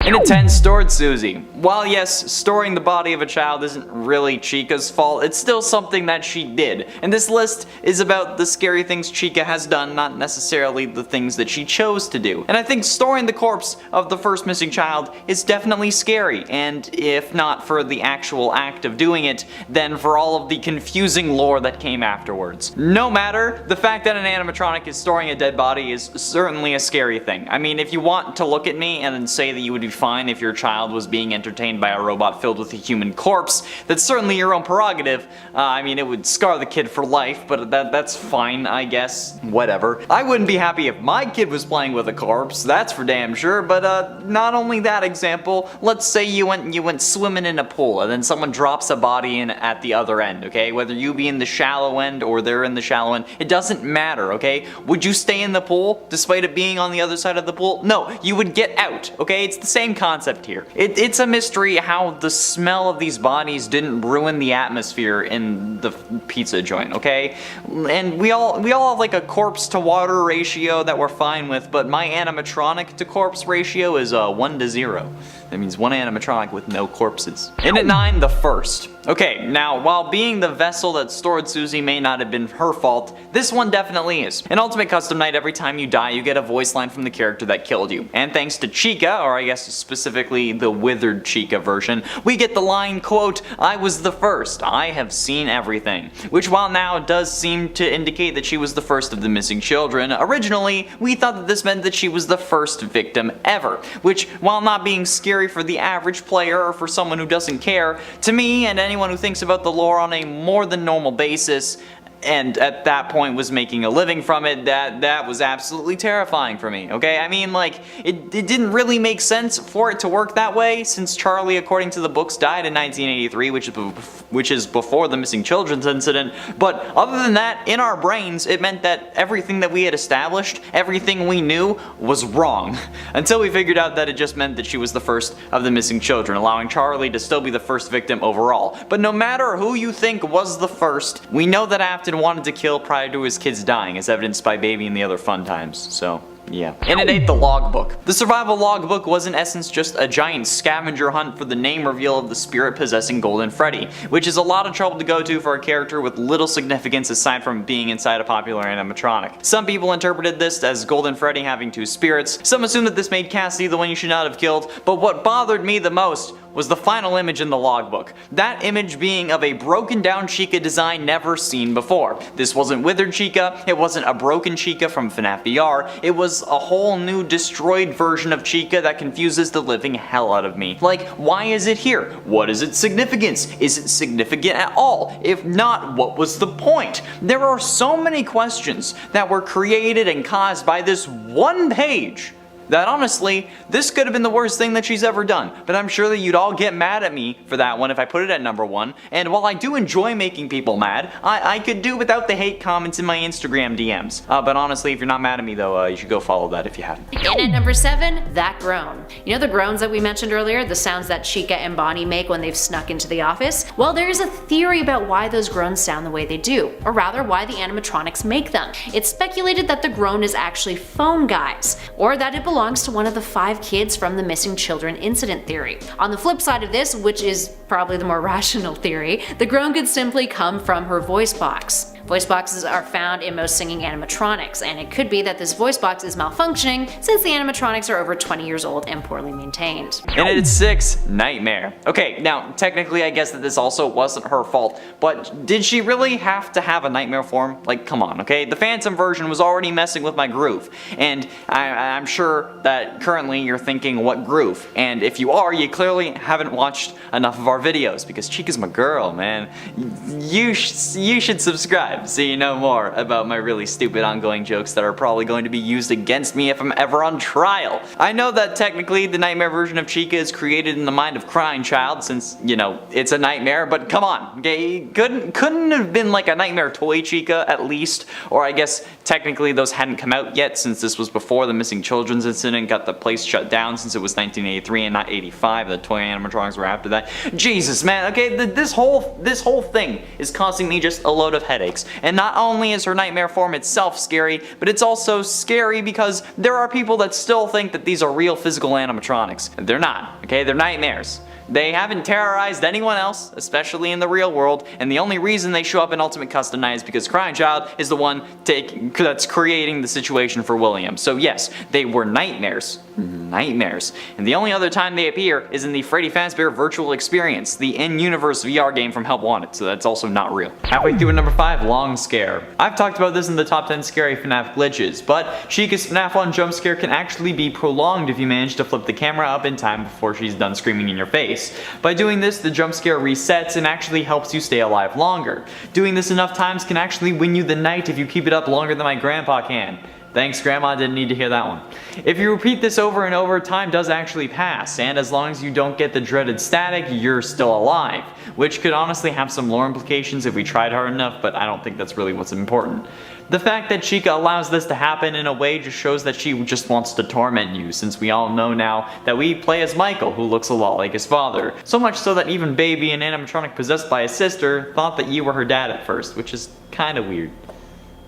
And at 10, stored Susie. While yes, storing the body of a child isn't really Chica's fault, it's still something that she did. And this list is about the scary things Chica has done, not necessarily the things that she chose to do. And I think storing the corpse of the first missing child is definitely scary, and if not for the actual act of doing it, then for all of the confusing lore that came afterwards. No matter, the fact that an animatronic is storing a dead body is certainly a scary thing. I mean, if you want to look at me and then say that you would be fine if your child was being entertained by a robot filled with a human corpse, that's certainly your own prerogative. I mean, it would scar the kid for life, but that's fine, I guess. Whatever. I wouldn't be happy if my kid was playing with a corpse, that's for damn sure, but not only that example, let's say you went swimming in a pool and then someone drops a body in at the other end, okay? Whether you be in the shallow end or they're in the shallow end, it doesn't matter, okay? Would you stay in the pool despite it being on the other side of the pool? No, you would get out, okay? It's the same concept here. It's a mystery how the smell of these bodies didn't ruin the atmosphere in the pizza joint, okay? And we all have like a corpse to water ratio that we're fine with, but my animatronic to corpse ratio is 1 to 0. That means one animatronic with no corpses. And at 9, the first. Okay, now while being the vessel that stored Susie may not have been her fault, this one definitely is. In Ultimate Custom Night, every time you die, you get a voice line from the character that killed you. And thanks to Chica, or I guess specifically the Withered Chica version, we get the line, quote, "I was the first, I have seen everything." Which while now does seem to indicate that she was the first of the missing children, originally we thought that this meant that she was the first victim ever. Which, while not being scary for the average player or for someone who doesn't care, to me and anyone who thinks about the lore on a more than normal basis, and at that point was making a living from it, that was absolutely terrifying for me, okay? I mean, like, it didn't really make sense for it to work that way, since Charlie, according to the books, died in 1983, which is before the missing children's incident, but other than that, in our brains, it meant that everything that we had established, everything we knew, was wrong. Until we figured out that it just meant that she was the first of the missing children, allowing Charlie to still be the first victim overall. But no matter who you think was the first, we know that Afton wanted to kill prior to his kids dying, as evidenced by Baby and the other Funtimes, so yeah. And at 8, the Logbook. The survival logbook was in essence just a giant scavenger hunt for the name reveal of the spirit possessing Golden Freddy, which is a lot of trouble to go to for a character with little significance aside from being inside a popular animatronic. Some people interpreted this as Golden Freddy having 2 spirits, some assumed that this made Cassidy the one you should not have killed, but what bothered me the most was the final image in the logbook. That image being of a broken down Chica design never seen before. This wasn't Withered Chica, it wasn't a broken Chica from FNAF VR, it was a whole new destroyed version of Chica that confuses the living hell out of me. Like, why is it here? What is its significance? Is it significant at all? If not, what was the point? There are so many questions that were created and caused by this one page that honestly, this could have been the worst thing that she's ever done. But I'm sure that you'd all get mad at me for that one if I put it at number 1. And while I do enjoy making people mad, I could do without the hate comments in my Instagram DMs. But honestly, if you're not mad at me though, you should go follow that if you haven't. And at number 7, that groan. You know the groans that we mentioned earlier? The sounds that Chica and Bonnie make when they've snuck into the office? Well, there's a theory about why those groans sound the way they do, or rather why the animatronics make them. It's speculated that the groan is actually phone guys, or that it belongs to one of the 5 kids from the missing children incident theory. On the flip side of this, which is probably the more rational theory, the groan could simply come from her voice box. Voice boxes are found in most singing animatronics, and it could be that this voice box is malfunctioning since the animatronics are over 20 years old and poorly maintained. And at 6, Nightmare. Okay, now technically I guess that this also wasn't her fault, but did she really have to have a nightmare form? Like, come on, okay? The Phantom version was already messing with my groove, and I'm sure that currently you're thinking, what groove? And if you are, you clearly haven't watched enough of our videos, because Chica's my girl, man. You should subscribe so you know more about my really stupid ongoing jokes that are probably going to be used against me if I'm ever on trial. I know that technically the nightmare version of Chica is created in the mind of Crying Child since, you know, it's a nightmare, but come on, okay? Couldn't have been like a nightmare toy Chica at least, or I guess technically those hadn't come out yet since this was before the missing children's incident got the place shut down since it was 1983 and not 85, the toy animatronics were after that. Jesus, man, okay, this whole thing is causing me just a load of headaches. this. And not only is her nightmare form itself scary, but it's also scary because there are people that still think that these are real physical animatronics. They're not, okay? They're nightmares. They haven't terrorized anyone else, especially in the real world, and the only reason they show up in Ultimate Custom Night is because Crying Child is the one that's creating the situation for William. So yes, they were nightmares. Nightmares. And the only other time they appear is in the Freddy Fazbear Virtual Experience, the in-universe VR game from Help Wanted, so that's also not real. Halfway through at number 5, Long Scare. I've talked about this in the top 10 scary FNAF glitches, but Chica's FNAF 1 jump scare can actually be prolonged if you manage to flip the camera up in time before she's done screaming in your face. By doing this, the jump scare resets and actually helps you stay alive longer. Doing this enough times can actually win you the night if you keep it up longer than my grandpa can. Thanks, Grandma, didn't need to hear that one. If you repeat this over and over, time does actually pass, and as long as you don't get the dreaded static, you're still alive, which could honestly have some lore implications if we tried hard enough, but I don't think that's really what's important. The fact that Chica allows this to happen in a way just shows that she just wants to torment you, since we all know now that we play as Michael, who looks a lot like his father. So much so that even Baby, an animatronic possessed by his sister, thought that you were her dad at first, which is kinda weird.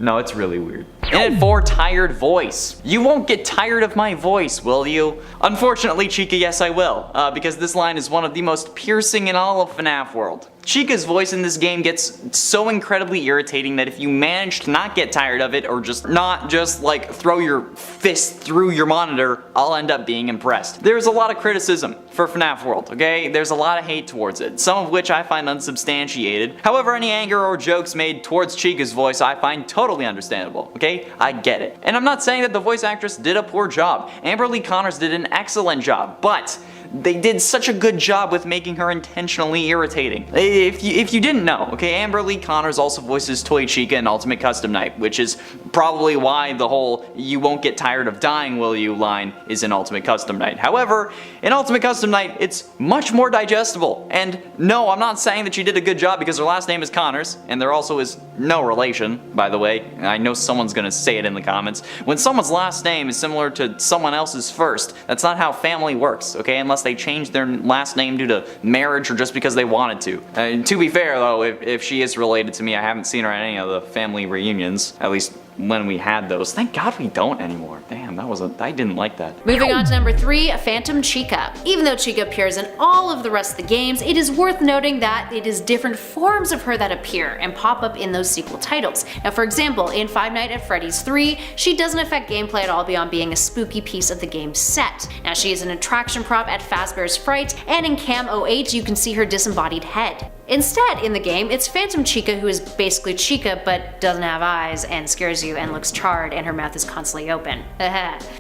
No, it's really weird. And at 4, Tired Voice. You won't get tired of my voice, will you? Unfortunately, Chica, yes I will, because this line is one of the most piercing in all of FNAF world. Chica's voice in this game gets so incredibly irritating that if you manage to not get tired of it or not just like throw your fist through your monitor, I'll end up being impressed. There's a lot of criticism for FNAF World, okay? There's a lot of hate towards it, some of which I find unsubstantiated. However, any anger or jokes made towards Chica's voice I find totally understandable, okay? I get it. And I'm not saying that the voice actress did a poor job. Amber Lee Connors did an excellent job, but they did such a good job with making her intentionally irritating. If you didn't know, okay, Amber Lee Connors also voices Toy Chica in Ultimate Custom Night, which is probably why the whole "you won't get tired of dying, will you" line is in Ultimate Custom Night. However, in Ultimate Custom Night, it's much more digestible. And no, I'm not saying that she did a good job because her last name is Connors, and there also is no relation, by the way. I know someone's gonna say it in the comments. When someone's last name is similar to someone else's first, that's not how family works, okay? Unless they change their last name due to marriage or just because they wanted to. To be fair though, if she is related to me, I haven't seen her at any of the family reunions, at least when we had those. Thank God we don't anymore. Damn, I didn't like that. Moving on to number 3, Phantom Chica. Even though Chica appears in all of the rest of the games, it is worth noting that it is different forms of her that appear and pop up in those sequel titles. Now for example, in Five Nights at Freddy's 3, she doesn't affect gameplay at all beyond being a spooky piece of the game's set. Now she is an attraction prop at Fazbear's Fright, and in Cam 08 you can see her disembodied head. Instead, in the game, it's Phantom Chica who is basically Chica but doesn't have eyes and scares you and looks charred and her mouth is constantly open.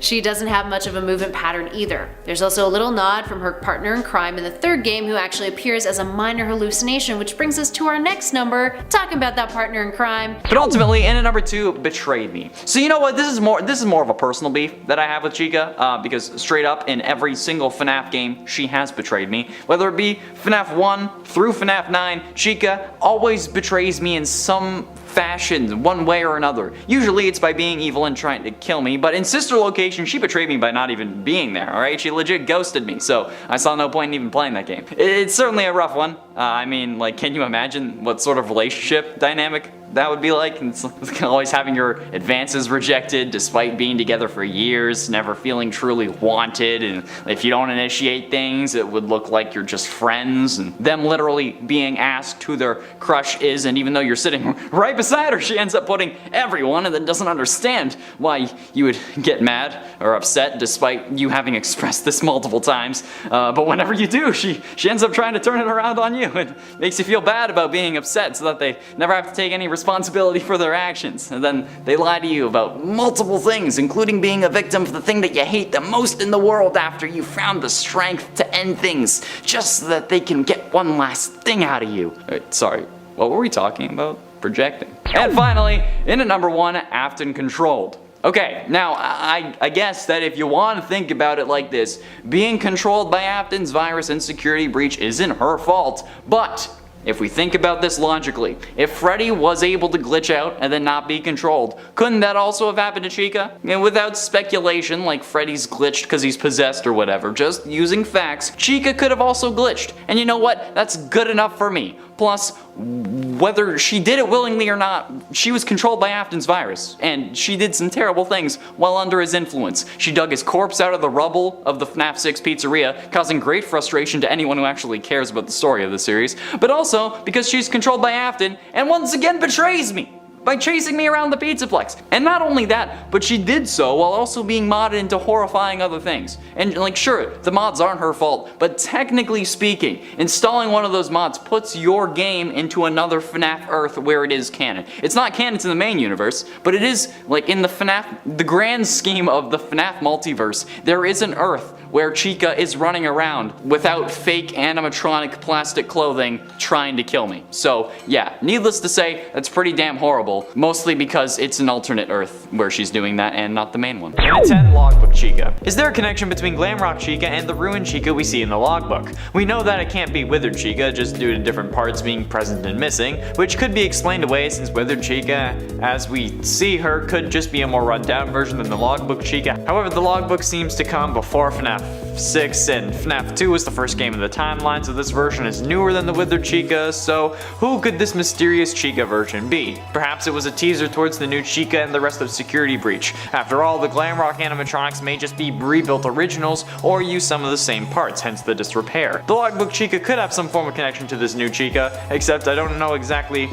She doesn't have much of a movement pattern either. There's also a little nod from her partner in crime in the 3rd game who actually appears as a minor hallucination, which brings us to our next number, talking about that partner in crime. But ultimately, in at number 2, Betrayed Me. So you know what, this is more of a personal beef that I have with Chica, because straight up in every single FNAF game, she has betrayed me. Whether it be FNAF 1 through FNAF 9, Chica always betrays me in some fashion, one way or another. Usually it's by being evil and trying to kill me, but in Sister Location, she betrayed me by not even being there, alright? She legit ghosted me, so I saw no point in even playing that game. It's certainly a rough one. I mean, like, can you imagine what sort of relationship dynamic that would be like? It's always having your advances rejected despite being together for years, never feeling truly wanted, and if you don't initiate things, it would look like you're just friends, and them literally being asked who their crush is, and even though you're sitting right beside her, she ends up putting everyone and then doesn't understand why you would get mad or upset despite you having expressed this multiple times. But whenever you do, she ends up trying to turn it around on you and makes you feel bad about being upset so that they never have to take any responsibility for their actions. And then they lie to you about multiple things, including being a victim of the thing that you hate the most in the world after you found the strength to end things, just so that they can get one last thing out of you. Sorry, what were we talking about? Projecting. And finally, in at number 1, Afton Controlled. Okay, now I guess that if you want to think about it like this, being controlled by Afton's virus and security breach isn't her fault, but if we think about this logically, if Freddy was able to glitch out and then not be controlled, couldn't that also have happened to Chica? And without speculation, like Freddy's glitched because he's possessed or whatever, just using facts, Chica could have also glitched. And you know what? That's good enough for me. Plus, whether she did it willingly or not, she was controlled by Afton's virus, and she did some terrible things while under his influence. She dug his corpse out of the rubble of the FNAF 6 pizzeria, causing great frustration to anyone who actually cares about the story of the series, but also because she's controlled by Afton and once again betrays me by chasing me around the Pizzaplex. And not only that, but she did so while also being modded into horrifying other things. And like, sure, the mods aren't her fault, but technically speaking, installing one of those mods puts your game into another FNAF Earth where it is canon. It's not canon to the main universe, but it is, like, in the FNAF, the grand scheme of the FNAF multiverse, there is an Earth where Chica is running around without fake animatronic plastic clothing trying to kill me. So yeah, needless to say, that's pretty damn horrible, mostly because it's an alternate Earth where she's doing that and not the main one. And 10 Logbook Chica. Is there a connection between Glamrock Chica and the ruined Chica we see in the Logbook? We know that it can't be Withered Chica just due to different parts being present and missing, which could be explained away since Withered Chica, as we see her, could just be a more run-down version than the Logbook Chica. However, the Logbook seems to come before FNAF 6 and FNAF 2 was the first game in the timeline, so this version is newer than the Withered Chica, so who could this mysterious Chica version be? Perhaps it was a teaser towards the new Chica and the rest of Security Breach. After all, the glamrock animatronics may just be rebuilt originals or use some of the same parts, hence the disrepair. The Logbook Chica could have some form of connection to this new Chica, except I don't know exactly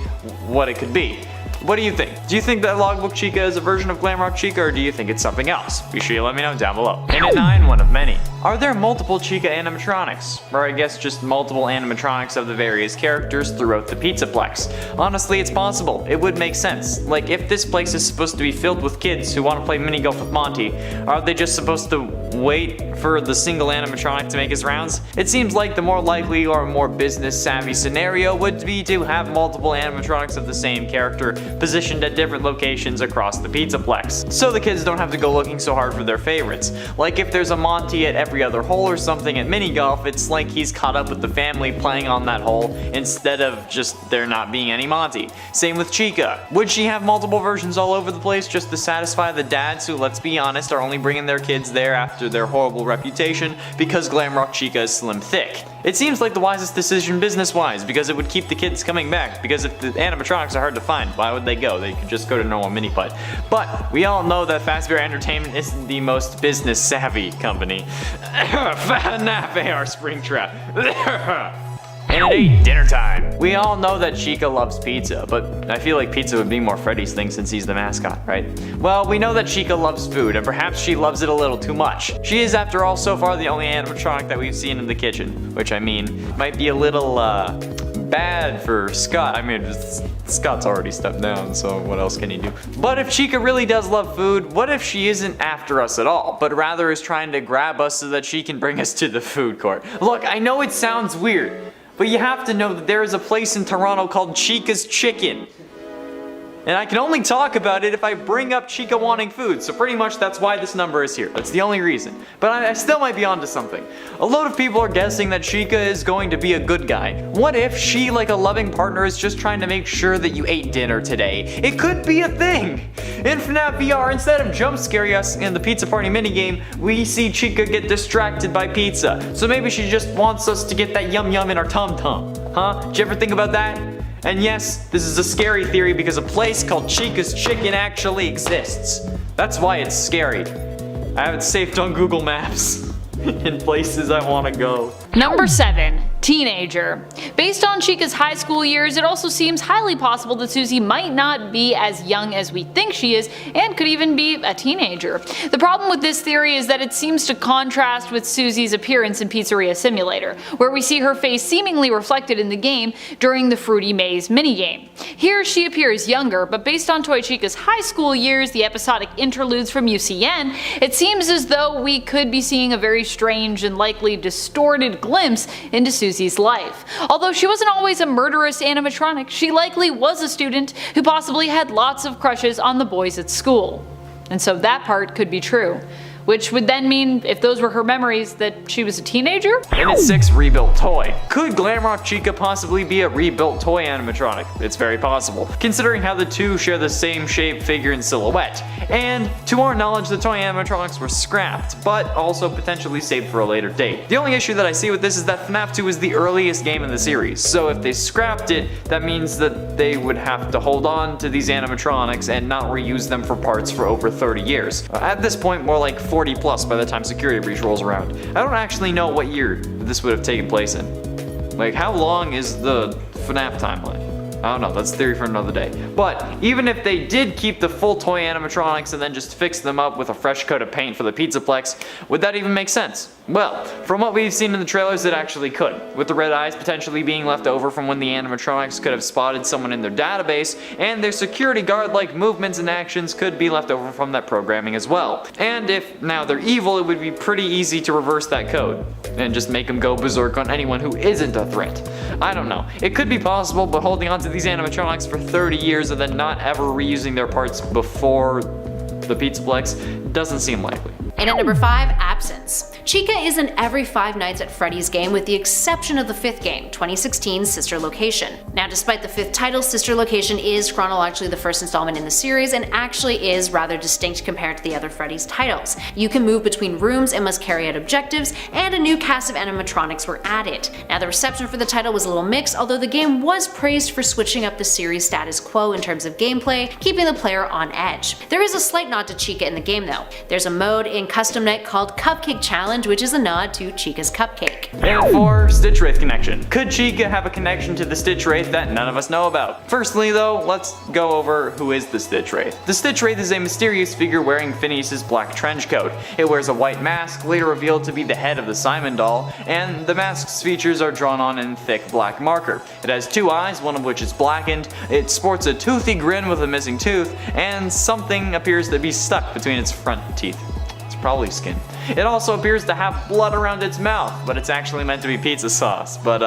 what it could be. What do you think? Do you think that Logbook Chica is a version of Glamrock Chica, or do you think it's something else? Be sure you let me know down below. And at 9, one of many. Are there multiple Chica animatronics? Or I guess just multiple animatronics of the various characters throughout the Pizzaplex? Honestly, it's possible. It would make sense. Like, if this place is supposed to be filled with kids who want to play mini golf with Monty, are they just supposed to wait for the single animatronic to make his rounds? It seems like the more likely or more business savvy scenario would be to have multiple animatronics of the same character positioned at different locations across the Pizzaplex, so the kids don't have to go looking so hard for their favorites. Like if there's a Monty at every other hole or something at mini golf, it's like he's caught up with the family playing on that hole instead of just there not being any Monty. Same with Chica. Would she have multiple versions all over the place just to satisfy the dads who, let's be honest, are only bringing their kids there after their horrible reputation because Glamrock Chica is slim thick? It seems like the wisest decision business-wise, because it would keep the kids coming back, because if the animatronics are hard to find, why would they go? They could just go to normal mini-putt. But we all know that Fazbear Entertainment isn't the most business-savvy company. FNAF AR Springtrap. And at 8, dinner time. We all know that Chica loves pizza, but I feel like pizza would be more Freddy's thing since he's the mascot, right? Well, we know that Chica loves food, and perhaps she loves it a little too much. She is, after all, so far the only animatronic that we've seen in the kitchen, which, I mean, might be a little, bad for Scott. I mean, Scott's already stepped down, so what else can he do? But if Chica really does love food, what if she isn't after us at all, but rather is trying to grab us so that she can bring us to the food court? Look, I know it sounds weird, but you have to know that there is a place in Toronto called Chica's Chicken. And I can only talk about it if I bring up Chica wanting food, so pretty much that's why this number is here. That's the only reason. But I still might be onto something. A load of people are guessing that Chica is going to be a good guy. What if she, like a loving partner, is just trying to make sure that you ate dinner today? It could be a thing! In FNAF VR, instead of jump scaring us in the pizza party minigame, we see Chica get distracted by pizza. So maybe she just wants us to get that yum yum in our tum tum. Huh? Did you ever think about that? And yes, this is a scary theory because a place called Chica's Chicken actually exists. That's why it's scary. I have it saved on Google Maps in places I want to go. Number 7. Teenager. Based on Chica's high school years, it also seems highly possible that Susie might not be as young as we think she is and could even be a teenager. The problem with this theory is that it seems to contrast with Susie's appearance in Pizzeria Simulator, where we see her face seemingly reflected in the game during the Fruity Maze minigame. Here she appears younger, but based on Toy Chica's high school years, the episodic interludes from UCN, it seems as though we could be seeing a very strange and likely distorted glimpse into Susie's life. Although she wasn't always a murderous animatronic, she likely was a student who possibly had lots of crushes on the boys at school. And so that part could be true. which would then mean, if those were her memories, that she was a teenager? And its 6th rebuilt toy. Could Glamrock Chica possibly be a rebuilt toy animatronic? It's very possible, considering how the two share the same shape, figure, and silhouette. And to our knowledge, the toy animatronics were scrapped, but also potentially saved for a later date. The only issue that I see with this is that FNAF 2 is the earliest game in the series, so if they scrapped it, that means that they would have to hold on to these animatronics and not reuse them for parts for over 30 years. At this point, more like 40 plus by the time Security Breach rolls around. I don't actually know what year this would have taken place in. Like, how long is the FNAF timeline? I don't know, that's theory for another day. But even if they did keep the full toy animatronics and then just fix them up with a fresh coat of paint for the Pizzaplex, would that even make sense? Well, from what we've seen in the trailers, it actually could, with the red eyes potentially being left over from when the animatronics could have spotted someone in their database, and their security guard-like movements and actions could be left over from that programming as well. And if now they're evil, it would be pretty easy to reverse that code, and just make them go berserk on anyone who isn't a threat. I don't know. It could be possible, but holding on to these animatronics for 30 years and then not ever reusing their parts before the Pizzaplex doesn't seem likely. And at number 5, absence. Chica is in every Five Nights at Freddy's game with the exception of the 5th game, 2016's Sister Location. Now, despite the 5th title, Sister Location is chronologically the first installment in the series and actually is rather distinct compared to the other Freddy's titles. You can move between rooms and must carry out objectives, and a new cast of animatronics were added. Now, the reception for the title was a little mixed, although the game was praised for switching up the series status quo in terms of gameplay, keeping the player on edge. There is a slight nod to Chica in the game though. There's a mode in Custom Night called Cupcake Challenge, which is a nod to Chica's Cupcake. And for Stitchwraith connection. Could Chica have a connection to the Stitchwraith that none of us know about? Firstly though, let's go over who is the Stitchwraith. The Stitchwraith is a mysterious figure wearing Phineas's black trench coat. It wears a white mask, later revealed to be the head of the Simon doll, and the mask's features are drawn on in thick black marker. It has 2 eyes, one of which is blackened, it sports a toothy grin with a missing tooth, and something appears to be stuck between its front teeth. Probably skin. It also appears to have blood around its mouth, but it's actually meant to be pizza sauce, but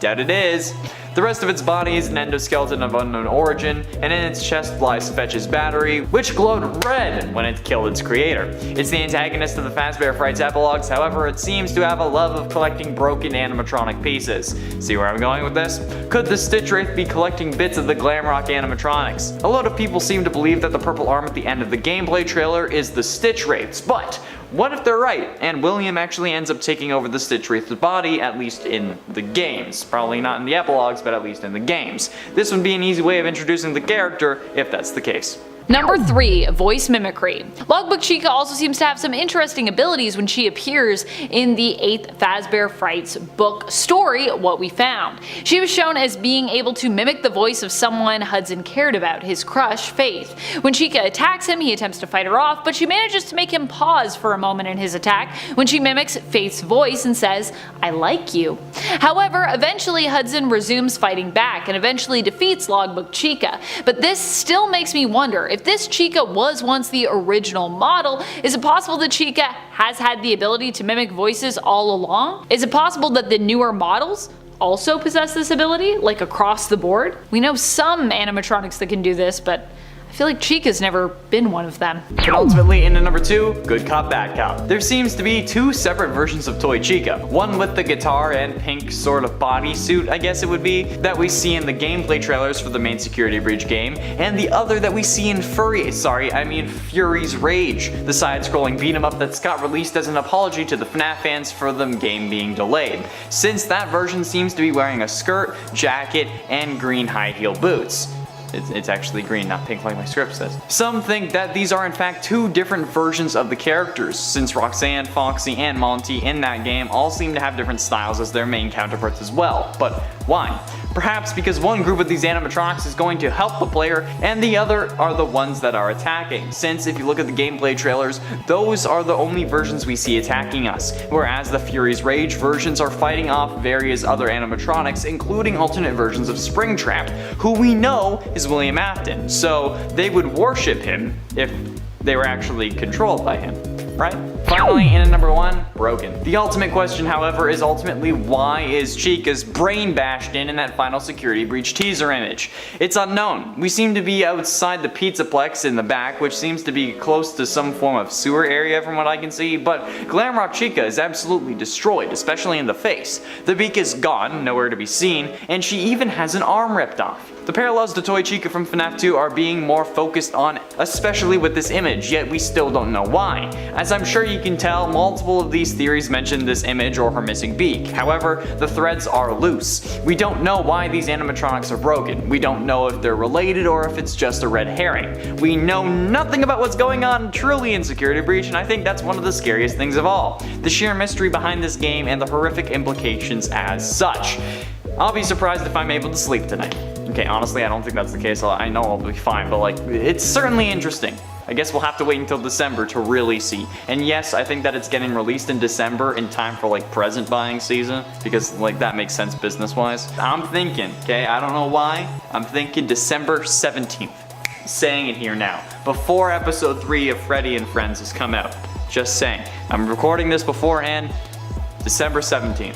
doubt it is. The rest of its body is an endoskeleton of unknown origin, and in its chest lies Fetch's battery, which glowed red when it killed its creator. It's the antagonist of the Fazbear Frights epilogues, however it seems to have a love of collecting broken animatronic pieces. See where I'm going with this? Could the Stitchwraith be collecting bits of the glamrock animatronics? A lot of people seem to believe that the purple arm at the end of the gameplay trailer is the Stitchwraith's, but what if they're right, and William actually ends up taking over the Stitchwraith's body, at least in the games. Probably not in the epilogues, but at least in the games. This would be an easy way of introducing the character, if that's the case. Number 3, voice mimicry. Logbook Chica also seems to have some interesting abilities when she appears in the 8th Fazbear Frights book story, What We Found. She was shown as being able to mimic the voice of someone Hudson cared about, his crush, Faith. When Chica attacks him, he attempts to fight her off, but she manages to make him pause for a moment in his attack when she mimics Faith's voice and says, "I like you." However, eventually Hudson resumes fighting back and eventually defeats Logbook Chica, but this still makes me wonder, if this Chica was once the original model, is it possible that Chica has had the ability to mimic voices all along? Is it possible that the newer models also possess this ability, like across the board? We know some animatronics that can do this, but I feel like Chica's never been one of them. And ultimately, into number 2, Good Cop, Bad Cop. There seems to be 2 separate versions of Toy Chica. One with the guitar and pink sort of bodysuit, I guess it would be, that we see in the gameplay trailers for the main Security Breach game, and the other that we see in Fury's Rage, the side-scrolling beat-em-up that's got released as an apology to the FNAF fans for the game being delayed, since that version seems to be wearing a skirt, jacket, and green high-heel boots. It's actually green, not pink like my script says. Some think that these are in fact 2 different versions of the characters, since Roxanne, Foxy, and Monty in that game all seem to have different styles as their main counterparts as well. But why? Perhaps because one group of these animatronics is going to help the player and the other are the ones that are attacking, since if you look at the gameplay trailers, those are the only versions we see attacking us, whereas the Fury's Rage versions are fighting off various other animatronics, including alternate versions of Springtrap, who we know is William Afton, so they would worship him if they were actually controlled by him, right? Finally, in at number 1, broken. The ultimate question, however, is ultimately why is Chica's brain bashed in that final security breach teaser image? It's unknown. We seem to be outside the Pizzaplex in the back, which seems to be close to some form of sewer area from what I can see, but Glamrock Chica is absolutely destroyed, especially in the face. The beak is gone, nowhere to be seen, and she even has an arm ripped off. The parallels to Toy Chica from FNAF 2 are being more focused on, especially with this image, yet we still don't know why. As I'm sure you can tell, multiple of these theories mention this image or her missing beak. However, the threads are loose. We don't know why these animatronics are broken. We don't know if they're related or if it's just a red herring. We know nothing about what's going on truly in Security Breach, and I think that's one of the scariest things of all. The sheer mystery behind this game and the horrific implications as such. I'll be surprised if I'm able to sleep tonight. Okay, honestly, I don't think that's the case. I know I'll be fine, but like, it's certainly interesting. I guess we'll have to wait until December to really see. And yes, I think that it's getting released in December in time for like present buying season, because like that makes sense business-wise. I'm thinking, okay, I don't know why, I'm thinking December 17th. Saying it here now, before episode 3 of Freddy and Friends has come out. Just saying. I'm recording this beforehand, December 17th.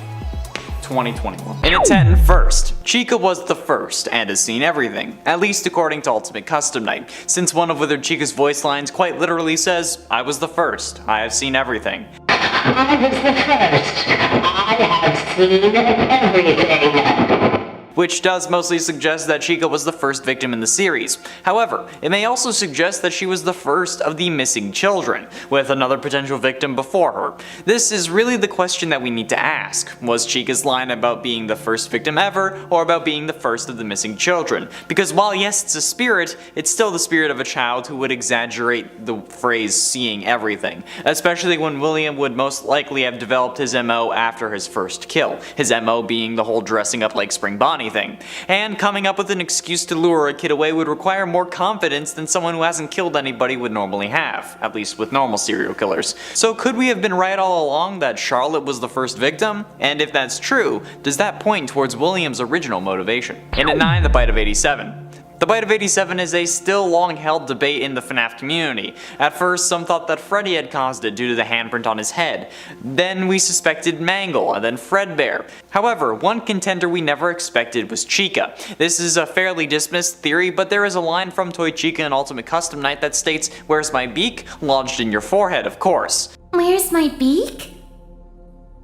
2021. In its head first, Chica was the first and has seen everything, at least according to Ultimate Custom Night, since one of Withered Chica's voice lines quite literally says, "I was the first, I have seen everything." I was the first, I have seen everything. Which does mostly suggest that Chica was the first victim in the series. However, it may also suggest that she was the first of the missing children, with another potential victim before her. This is really the question that we need to ask. Was Chica's line about being the first victim ever, or about being the first of the missing children? Because while yes, it's a spirit, it's still the spirit of a child who would exaggerate the phrase seeing everything, especially when William would most likely have developed his MO after his first kill, his MO being the whole dressing up like Spring Bonnie thing. And coming up with an excuse to lure a kid away would require more confidence than someone who hasn't killed anybody would normally have, at least with normal serial killers. So could we have been right all along that Charlotte was the first victim? And if that's true, does that point towards William's original motivation? And at 9, the Bite of 87. The Bite of 87 is a still long-held debate in the FNAF community. At first, some thought that Freddy had caused it due to the handprint on his head. Then we suspected Mangle, and then Fredbear. However, one contender we never expected was Chica. This is a fairly dismissed theory, but there is a line from Toy Chica in Ultimate Custom Night that states, "Where's my beak? Lodged in your forehead, of course." Where's my beak?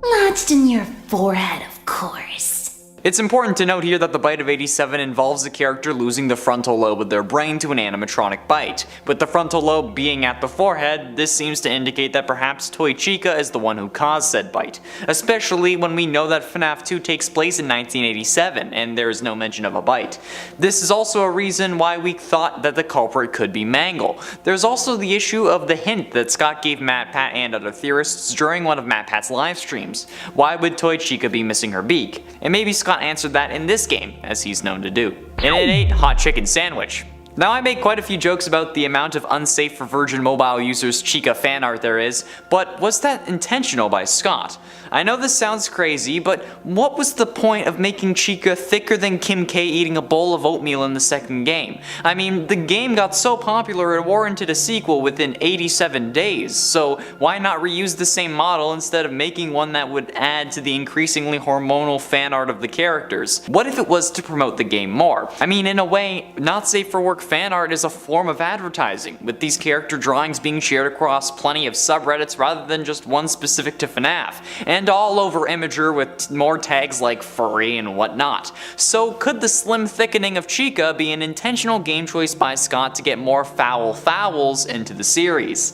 Lodged in your forehead, of course. It's important to note here that the Bite of 87 involves the character losing the frontal lobe of their brain to an animatronic bite. With the frontal lobe being at the forehead, this seems to indicate that perhaps Toy Chica is the one who caused said bite, especially when we know that FNAF 2 takes place in 1987 and there is no mention of a bite. This is also a reason why we thought that the culprit could be Mangle. There's also the issue of the hint that Scott gave MatPat and other theorists during one of MatPat's live streams. Why would Toy Chica be missing her beak? And maybe Scott answered that in this game, as he's known to do. And at 8, Hot Chicken Sandwich. Now I made quite a few jokes about the amount of unsafe for Virgin Mobile users Chica fan art there is, but was that intentional by Scott? I know this sounds crazy, but what was the point of making Chica thicker than Kim K eating a bowl of oatmeal in the second game? I mean, the game got so popular it warranted a sequel within 87 days, so why not reuse the same model instead of making one that would add to the increasingly hormonal fan art of the characters? What if it was to promote the game more? I mean, in a way, not safe for work fan art is a form of advertising, with these character drawings being shared across plenty of subreddits rather than just one specific to FNAF, and all over Imager with more tags like furry and whatnot. So could the slim thickening of Chica be an intentional game choice by Scott to get more fowls into the series?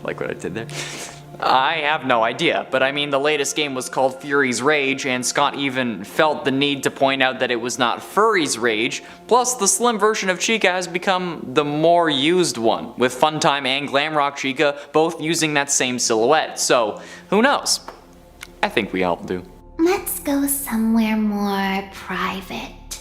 Like what I did there? I have no idea, but I mean the latest game was called Fury's Rage, and Scott even felt the need to point out that it was not Furry's Rage, plus the slim version of Chica has become the more used one, with Funtime and Glamrock Chica both using that same silhouette, so who knows? I think we all do. Let's go somewhere more private.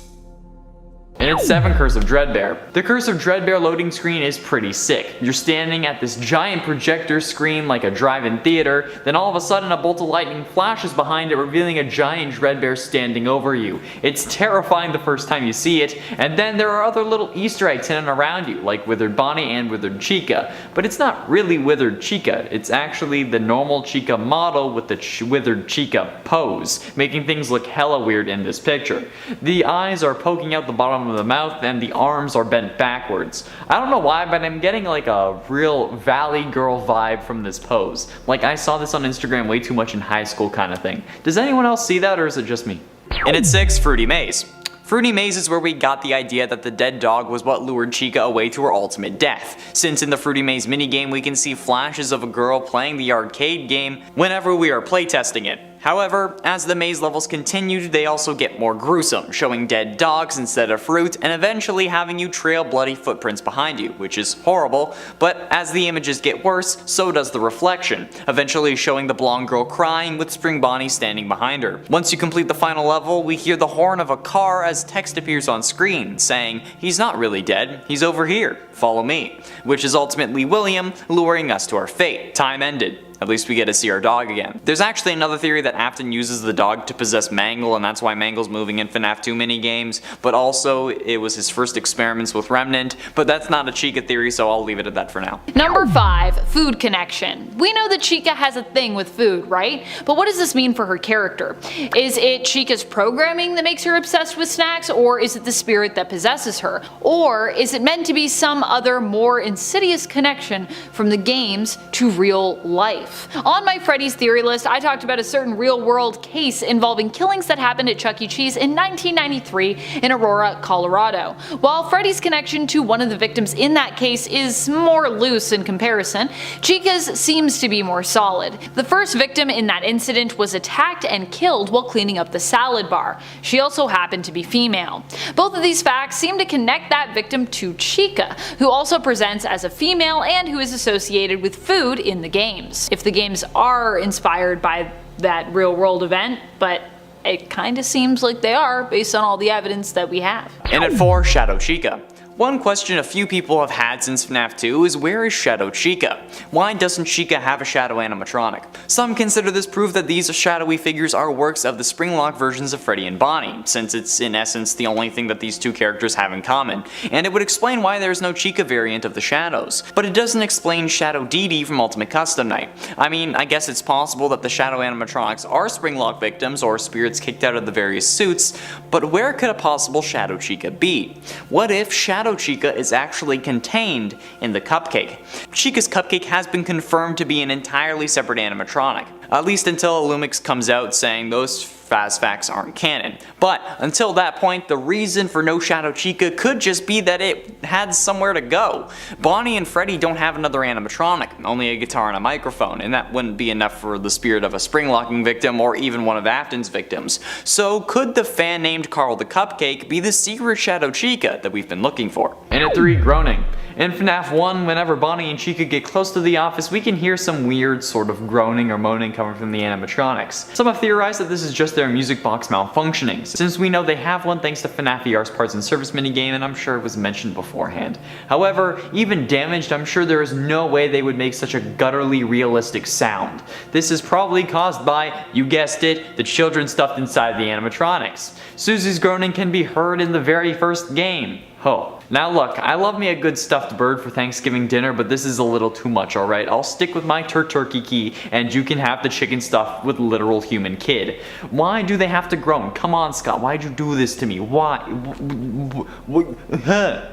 And And it's 7, Curse of Dreadbear. The Curse of Dreadbear loading screen is pretty sick. You're standing at this giant projector screen like a drive-in theater, then all of a sudden a bolt of lightning flashes behind it, revealing a giant Dreadbear standing over you. It's terrifying the first time you see it, and then there are other little Easter eggs hidden around you, like Withered Bonnie and Withered Chica. But it's not really Withered Chica, it's actually the normal Chica model with the Withered Chica pose, making things look hella weird in this picture. The eyes are poking out the bottom of the mouth and the arms are bent backwards. I don't know why, but I'm getting like a real Valley Girl vibe from this pose. Like I saw this on Instagram way too much in high school kind of thing. Does anyone else see that, or is it just me? And at 6, Fruity Maze. Fruity Maze is where we got the idea that the dead dog was what lured Chica away to her ultimate death, since in the Fruity Maze minigame we can see flashes of a girl playing the arcade game whenever we are playtesting it. However, as the maze levels continued, they also get more gruesome, showing dead dogs instead of fruit, and eventually having you trail bloody footprints behind you, which is horrible, but as the images get worse, so does the reflection, eventually showing the blonde girl crying with Spring Bonnie standing behind her. Once you complete the final level, we hear the horn of a car as text appears on screen, saying, "He's not really dead, he's over here, follow me," which is ultimately William luring us to our fate. Time ended. At least we get to see our dog again. There's actually another theory that Afton uses the dog to possess Mangle, and that's why Mangle's moving in FNAF 2 minigames, but also it was his first experiments with Remnant, but that's not a Chica theory, so I'll leave it at that for now. Number 5, food connection. We know that Chica has a thing with food, right? But what does this mean for her character? Is it Chica's programming that makes her obsessed with snacks, or is it the spirit that possesses her? Or is it meant to be some other more insidious connection from the games to real life? On my Freddy's theory list, I talked about a certain real-world case involving killings that happened at Chuck E. Cheese in 1993 in Aurora, Colorado. While Freddy's connection to one of the victims in that case is more loose in comparison, Chica's seems to be more solid. The first victim in that incident was attacked and killed while cleaning up the salad bar. She also happened to be female. Both of these facts seem to connect that victim to Chica, who also presents as a female and who is associated with food in the games. If the games are inspired by that real world event, but it kinda seems like they are based on all the evidence that we have. And at 4, Shadow Chica. One question a few people have had since FNAF 2 is, where is Shadow Chica? Why doesn't Chica have a shadow animatronic? Some consider this proof that these shadowy figures are works of the Springlock versions of Freddy and Bonnie, since it's in essence the only thing that these two characters have in common, and it would explain why there's no Chica variant of the Shadows. But it doesn't explain Shadow Dee Dee from Ultimate Custom Night. I mean, I guess it's possible that the shadow animatronics are Springlock victims or spirits kicked out of the various suits, but where could a possible Shadow Chica be? What if Shadow Chica is actually contained in the Cupcake? Chica's Cupcake has been confirmed to be an entirely separate animatronic, at least until Illumix comes out saying those fast facts aren't canon. But until that point, the reason for no Shadow Chica could just be that it had somewhere to go. Bonnie and Freddy don't have another animatronic, only a guitar and a microphone, and that wouldn't be enough for the spirit of a spring-locking victim or even one of Afton's victims. So could the fan named Carl the Cupcake be the secret Shadow Chica that we've been looking for? And at 3, groaning. In FNAF 1, whenever Bonnie and Chica get close to the office, we can hear some weird sort of groaning or moaning coming from the animatronics. Some have theorized that this is just their music box malfunctioning, since we know they have one thanks to FNAF ER's parts and service minigame, and I'm sure it was mentioned beforehand. However, even damaged, I'm sure there is no way they would make such a gutturally realistic sound. This is probably caused by, you guessed it, the children stuffed inside the animatronics. Susie's groaning can be heard in the very first game. Oh. Now look, I love me a good stuffed bird for Thanksgiving dinner, but this is a little too much, alright? I'll stick with my turkey key, and you can have the chicken stuffed with literal human kid. Why do they have to groan? Come on, Scott, why'd you do this to me? Why?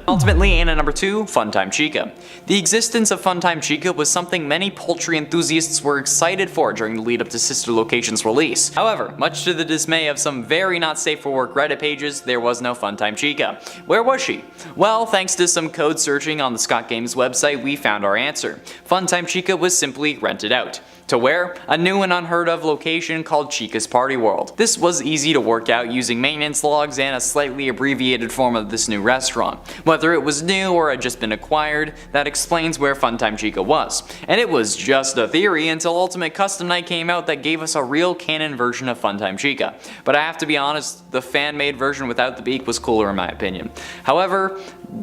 Ultimately, and at number 2, Funtime Chica. The existence of Funtime Chica was something many poultry enthusiasts were excited for during the lead up to Sister Location's release. However, much to the dismay of some very not safe for work Reddit pages, there was no Funtime Chica. Where was she? Well, thanks to some code searching on the Scott Games website, we found our answer. Funtime Chica was simply rented out. To where? A new and unheard of location called Chica's Party World. This was easy to work out using maintenance logs and a slightly abbreviated form of this new restaurant. Whether it was new or had just been acquired, that explains where Funtime Chica was. And it was just a theory until Ultimate Custom Night came out that gave us a real canon version of Funtime Chica. But I have to be honest, the fan-made version without the beak was cooler in my opinion. However,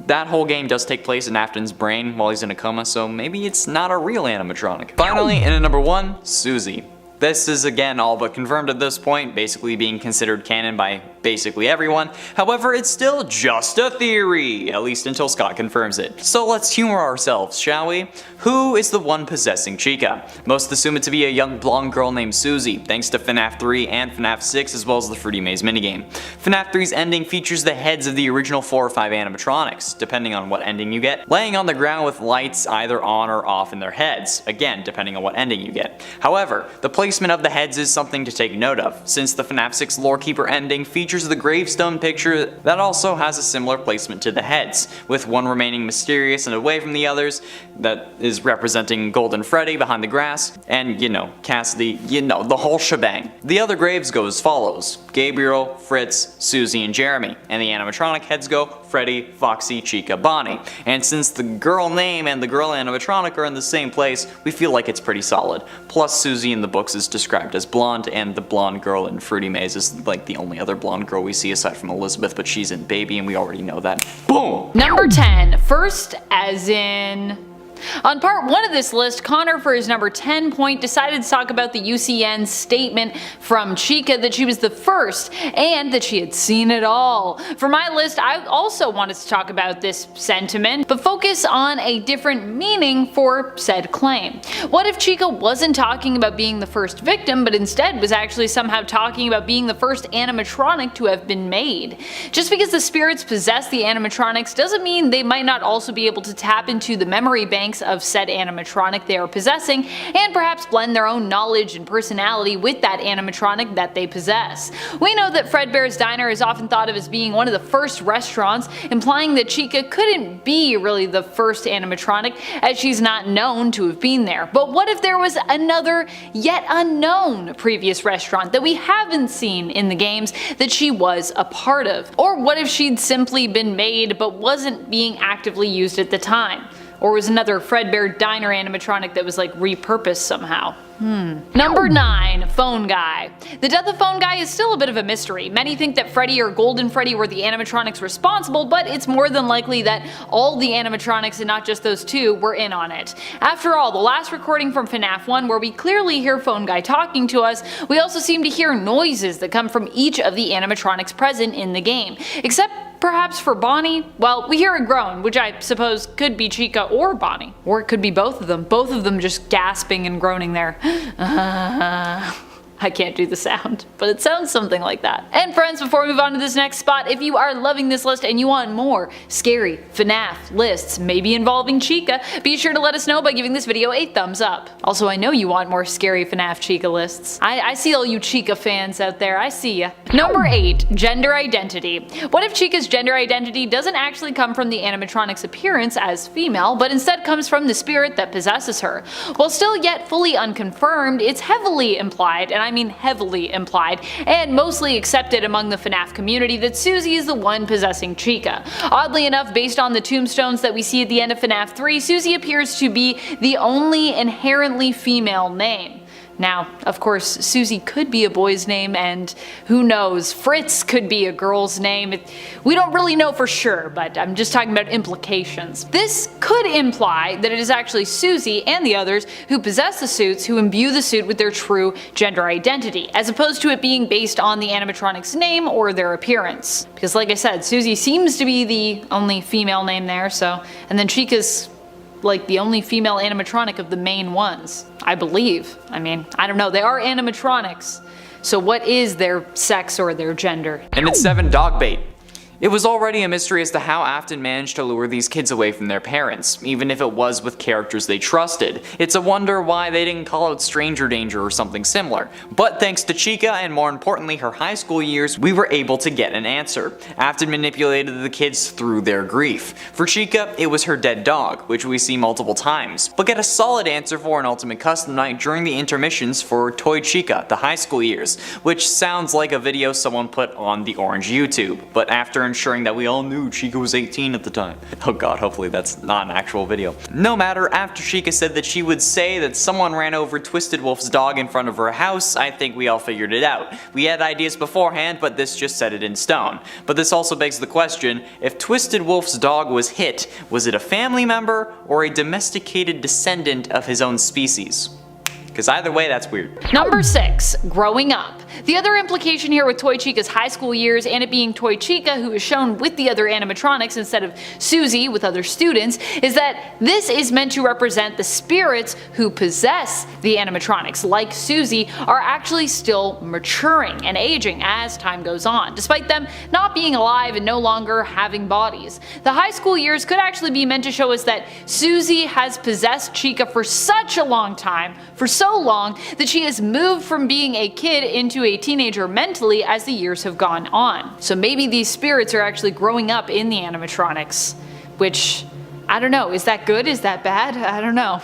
that whole game does take place in Afton's brain while he's in a coma, so maybe it's not a real animatronic. Finally, in at number 1, Susie. This is again all but confirmed at this point, basically being considered canon by basically everyone. However, it's still just a theory, at least until Scott confirms it. So let's humor ourselves, shall we? Who is the one possessing Chica? Most assume it to be a young blonde girl named Susie, thanks to FNAF 3 and FNAF 6 as well as the Fruity Maze minigame. FNAF 3's ending features the heads of the original 4 or 5 animatronics, depending on what ending you get, laying on the ground with lights either on or off in their heads, again depending on what ending you get. However, the placement of the heads is something to take note of, since the FNAF 6 Lorekeeper ending features the gravestone picture that also has a similar placement to the heads, with one remaining mysterious and away from the others, that is representing Golden Freddy behind the grass, and Cassidy, the whole shebang. The other graves go as follows: Gabriel, Fritz, Susie, and Jeremy, and the animatronic heads go Freddy, Foxy, Chica, Bonnie. And since the girl name and the girl animatronic are in the same place, we feel like it's pretty solid. Plus Susie in the books is described as blonde, and the blonde girl in Fruity Maze is like the only other blonde girl we see aside from Elizabeth, but she's in Baby and we already know that. Boom! Number 10, first as in... On part 1 of this list, Connor for his number 10 point decided to talk about the UCN statement from Chica that she was the first and that she had seen it all. For my list, I also wanted to talk about this sentiment, but focus on a different meaning for said claim. What if Chica wasn't talking about being the first victim, but instead was actually somehow talking about being the first animatronic to have been made? Just because the spirits possess the animatronics doesn't mean they might not also be able to tap into the memory banks of said animatronic they are possessing, and perhaps blend their own knowledge and personality with that animatronic that they possess. We know that Fredbear's Diner is often thought of as being one of the first restaurants, implying that Chica couldn't be really the first animatronic, as she's not known to have been there. But what if there was another, yet unknown previous restaurant that we haven't seen in the games that she was a part of? Or what if she'd simply been made but wasn't being actively used at the time? Or was another Fredbear Diner animatronic that was like repurposed somehow? Number 9, Phone Guy. The death of Phone Guy is still a bit of a mystery. Many think that Freddy or Golden Freddy were the animatronics responsible, but it's more than likely that all the animatronics and not just those two were in on it. After all, the last recording from FNAF 1 where we clearly hear Phone Guy talking to us, we also seem to hear noises that come from each of the animatronics present in the game. Except perhaps for Bonnie, well, we hear a groan, which I suppose could be Chica or Bonnie. Or it could be both of them just gasping and groaning there. I can't do the sound, but it sounds something like that. And friends, before we move on to this next spot, if you are loving this list and you want more scary FNAF lists, maybe involving Chica, be sure to let us know by giving this video a thumbs up. Also, I know you want more scary FNAF Chica lists. I see all you Chica fans out there, I see ya. Number 8, gender identity. What if Chica's gender identity doesn't actually come from the animatronic's appearance as female, but instead comes from the spirit that possesses her? While still yet fully unconfirmed, it's heavily implied, and I mean heavily implied, and mostly accepted among the FNAF community that Susie is the one possessing Chica. Oddly enough, based on the tombstones that we see at the end of FNAF 3, Susie appears to be the only inherently female name. Now, of course, Susie could be a boy's name, and who knows, Fritz could be a girl's name. We don't really know for sure, but I'm just talking about implications. This could imply that it is actually Susie and the others who possess the suits who imbue the suit with their true gender identity, as opposed to it being based on the animatronic's name or their appearance. Because like I said, Susie seems to be the only female name there, and then Chica's like the only female animatronic of the main ones, I believe. I mean, I don't know, they are animatronics, so what is their sex or their gender? And it's 7, Dogbait. It was already a mystery as to how Afton managed to lure these kids away from their parents, even if it was with characters they trusted. It's a wonder why they didn't call it stranger danger or something similar. But thanks to Chica, and more importantly her high school years, we were able to get an answer. Afton manipulated the kids through their grief. For Chica, it was her dead dog, which we see multiple times, but get a solid answer for an ultimate custom night during the intermissions for Toy Chica, the high school years, which sounds like a video someone put on the orange YouTube, but after ensuring that we all knew Chica was 18 at the time. Oh god, hopefully that's not an actual video. No matter, after Chica said that she would say that someone ran over Twisted Wolf's dog in front of her house, I think we all figured it out. We had ideas beforehand, but this just set it in stone. But this also begs the question, if Twisted Wolf's dog was hit, was it a family member or a domesticated descendant of his own species? Because either way, that's weird. Number 6. Growing up. The other implication here with Toy Chica's high school years and it being Toy Chica who is shown with the other animatronics instead of Susie with other students is that this is meant to represent the spirits who possess the animatronics, like Susie, are actually still maturing and aging as time goes on, despite them not being alive and no longer having bodies. The high school years could actually be meant to show us that Susie has possessed Chica for such a long time, for so long, that she has moved from being a kid into a teenager mentally as the years have gone on. So maybe these spirits are actually growing up in the animatronics, which, I don't know, is that good? Is that bad? I don't know.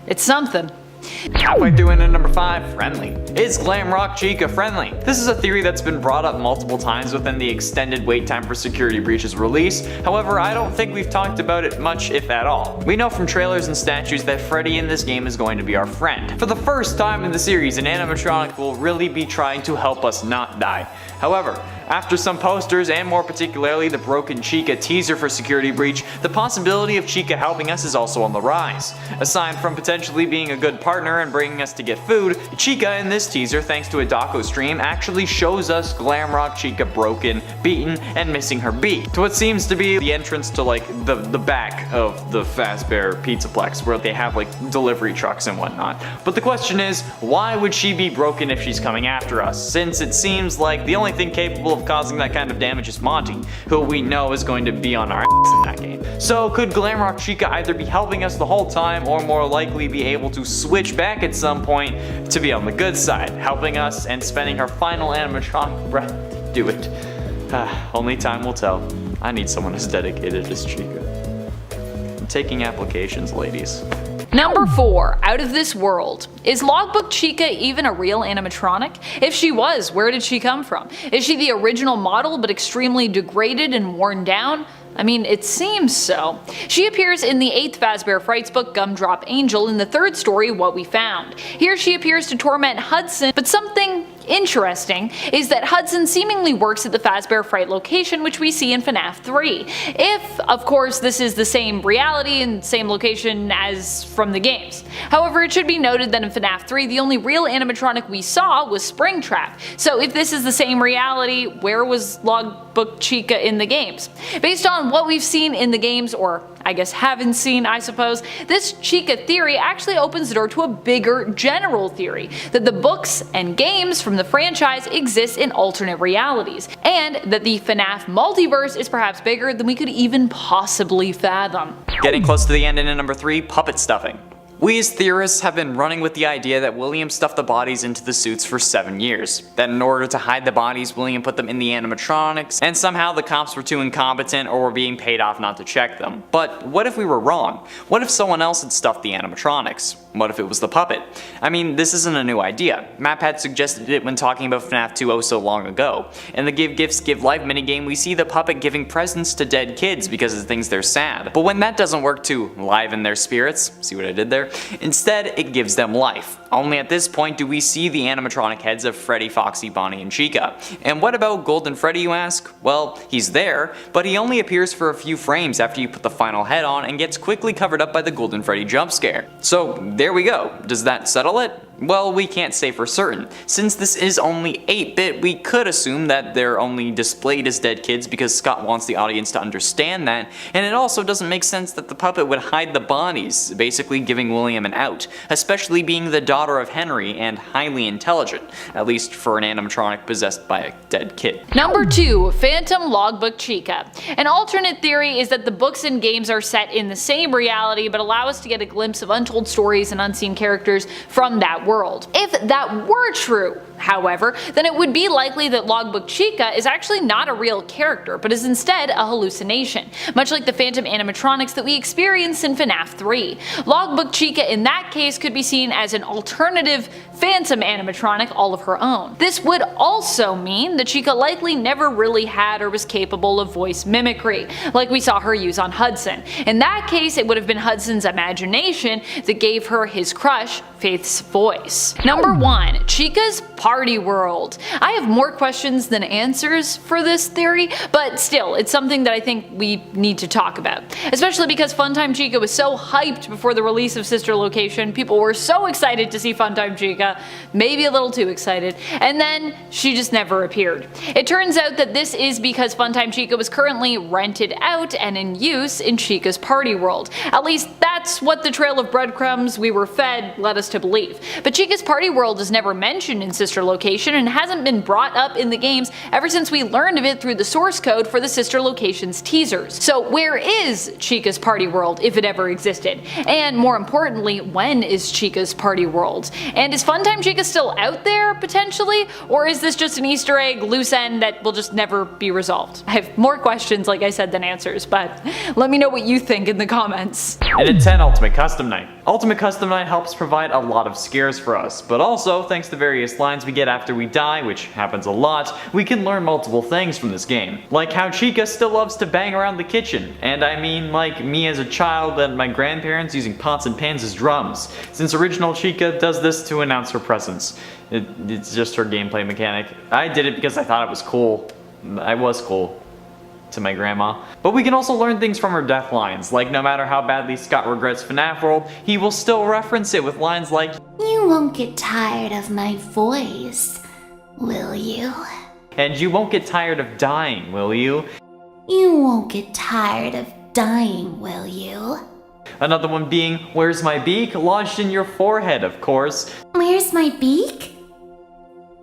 It's something. Halfway through into number 5, friendly. Is Glamrock Chica friendly? This is a theory that's been brought up multiple times within the extended wait time for Security Breach's release. However, I don't think we've talked about it much, if at all. We know from trailers and statues that Freddy in this game is going to be our friend. For the first time in the series, an animatronic will really be trying to help us not die. However, after some posters, and more particularly the broken Chica teaser for Security Breach, the possibility of Chica helping us is also on the rise. Aside from potentially being a good partner and bringing us to get food, Chica in this teaser, thanks to a doco stream, actually shows us Glamrock Chica broken, beaten, and missing her beak, to what seems to be the entrance to like the back of the Fazbear Pizzaplex, where they have like delivery trucks and whatnot. But the question is, why would she be broken if she's coming after us, since it seems like the only thing capable of causing that kind of damage is Monty, who we know is going to be on our ass in that game. So could Glamrock Chica either be helping us the whole time, or more likely be able to switch back at some point to be on the good side, helping us and spending her final animatronic breath to do it? Only time will tell. I need someone as dedicated as Chica. I'm taking applications, ladies. Number 4. Out of this world. Is Logbook Chica even a real animatronic? If she was, where did she come from? Is she the original model but extremely degraded and worn down? I mean, it seems so. She appears in the 8th Fazbear Frights book, Gumdrop Angel, in the 3rd story, What We Found. Here she appears to torment Hudson, but something interesting is that Hudson seemingly works at the Fazbear Fright location, which we see in FNAF 3. If, of course, this is the same reality and same location as from the games. However, it should be noted that in FNAF 3, the only real animatronic we saw was Springtrap. So if this is the same reality, where was Logbook Chica in the games? Based on what we've seen in the games, or I guess haven't seen, I suppose, this Chica theory actually opens the door to a bigger general theory, that the books and games from the franchise exist in alternate realities, and that the FNAF multiverse is perhaps bigger than we could even possibly fathom. Getting close to the end into number 3, puppet stuffing. We as theorists have been running with the idea that William stuffed the bodies into the suits for 7 years. That in order to hide the bodies, William put them in the animatronics, and somehow the cops were too incompetent or were being paid off not to check them. But what if we were wrong? What if someone else had stuffed the animatronics? What if it was the puppet? I mean, this isn't a new idea. Map had suggested it when talking about FNAF 2 oh so long ago. In the Give Gifts Give Life minigame, we see the puppet giving presents to dead kids because it thinks they're sad. But when that doesn't work to liven their spirits, see what I did there? Instead, it gives them life. Only at this point do we see the animatronic heads of Freddy, Foxy, Bonnie, and Chica. And what about Golden Freddy, you ask? Well, he's there, but he only appears for a few frames after you put the final head on and gets quickly covered up by the Golden Freddy jump scare. So there we go. Does that settle it? Well, we can't say for certain. Since this is only 8-bit, we could assume that they're only displayed as dead kids because Scott wants the audience to understand that, and it also doesn't make sense that the puppet would hide the bodies, basically giving William an out, especially being the daughter of Henry and highly intelligent, at least for an animatronic possessed by a dead kid. Number 2. Phantom Logbook Chica. An alternate theory is that the books and games are set in the same reality but allow us to get a glimpse of untold stories and unseen characters from that world. If that were true, however, then it would be likely that Logbook Chica is actually not a real character, but is instead a hallucination, much like the phantom animatronics that we experience in FNAF 3. Logbook Chica in that case could be seen as an alternative phantom animatronic all of her own. This would also mean that Chica likely never really had or was capable of voice mimicry, like we saw her use on Hudson. In that case, it would have been Hudson's imagination that gave her his crush, Faith's voice. Number 1. Chica's Party World. I have more questions than answers for this theory, but still, it's something that I think we need to talk about. Especially because Funtime Chica was so hyped before the release of Sister Location, people were so excited to see Funtime Chica, maybe a little too excited, and then she just never appeared. It turns out that this is because Funtime Chica was currently rented out and in use in Chica's Party World. At least that's what the trail of breadcrumbs we were fed led us to believe. But Chica's Party World is never mentioned in Sister Location and hasn't been brought up in the games ever since we learned of it through the source code for the Sister Locations teasers. So where is Chica's Party World, if it ever existed? And more importantly, when is Chica's Party World? And is Funtime Chica still out there, potentially? Or is this just an Easter egg loose end that will just never be resolved? I have more questions, like I said, than answers, but let me know what you think in the comments. And at 10, Ultimate Custom Night. Ultimate Custom Night helps provide a lot of scares for us, but also, thanks to various lines we get after we die, which happens a lot, we can learn multiple things from this game. Like how Chica still loves to bang around the kitchen, and I mean like me as a child and my grandparents using pots and pans as drums, since original Chica does this to announce her presence. It's just her gameplay mechanic. I did it because I thought it was cool. I was cool. To my grandma. But we can also learn things from her death lines, like no matter how badly Scott regrets FNAF World, he will still reference it with lines like, You won't get tired of my voice, will you? and you won't get tired of dying, will you? You won't get tired of dying, will you? Another one being, where's my beak? Lodged in your forehead, of course. Where's my beak?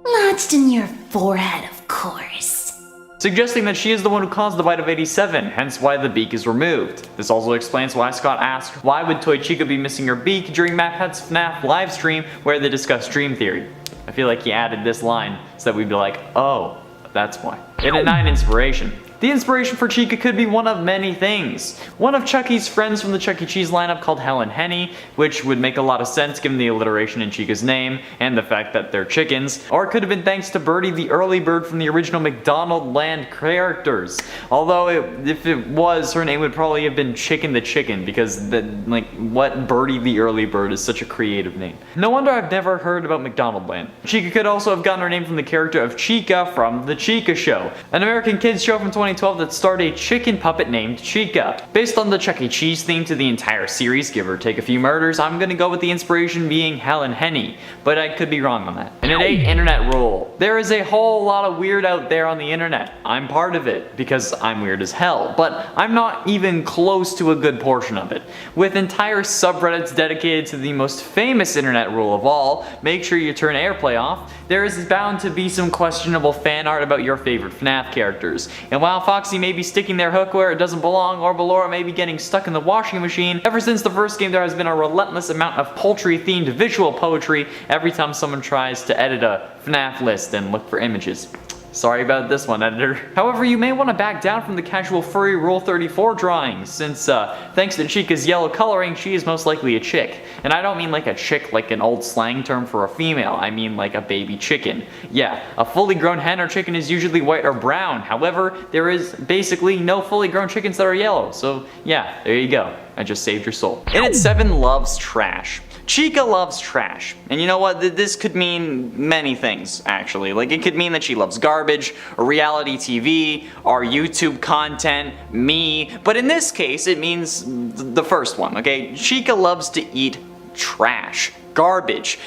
Lodged in your forehead, of course. Suggesting that she is the one who caused the bite of 87, hence why the beak is removed. This also explains why Scott asked, why would Toy Chica be missing her beak during MatPat's FNAF livestream where they discussed dream theory. I feel like he added this line so that we'd be like, oh, that's why. And at 9, inspiration. The inspiration for Chica could be one of many things. One of Chucky's friends from the Chuck E. Cheese lineup called Helen Henny, which would make a lot of sense given the alliteration in Chica's name and the fact that they're chickens. Or it could have been thanks to Birdie the early bird from the original McDonald Land characters. Although if it was, her name would probably have been Chicken the Chicken because what Birdie the early bird is such a creative name. No wonder I've never heard about McDonald Land. Chica could also have gotten her name from the character of Chica from The Chica Show, an American kids show from 2012 that starred a chicken puppet named Chica. Based on the Chuck E. Cheese theme to the entire series, give or take a few murders, I'm gonna go with the inspiration being Helen Henny, but I could be wrong on that. And at 8, internet rule. There is a whole lot of weird out there on the internet. I'm part of it, because I'm weird as hell, but I'm not even close to a good portion of it. With entire subreddits dedicated to the most famous internet rule of all, make sure you turn airplay off, there is bound to be some questionable fan art about your favorite FNAF characters. And while Foxy may be sticking their hook where it doesn't belong, or Ballora may be getting stuck in the washing machine, ever since the first game there has been a relentless amount of poultry-themed visual poetry every time someone tries to edit a FNAF list and look for images. Sorry about this one, editor. However, you may want to back down from the casual furry Rule 34 drawings, since thanks to Chica's yellow coloring, she is most likely a chick. And I don't mean like a chick like an old slang term for a female, I mean like a baby chicken. Yeah, a fully grown hen or chicken is usually white or brown, however, there is basically no fully grown chickens that are yellow, so yeah, there you go. I just saved your soul. And at 7, loves trash. Chica loves trash. And you know what? This could mean many things, actually. Like, it could mean that she loves garbage, or reality TV, or YouTube content, me. But in this case, it means the first one, okay? Chica loves to eat trash. Garbage.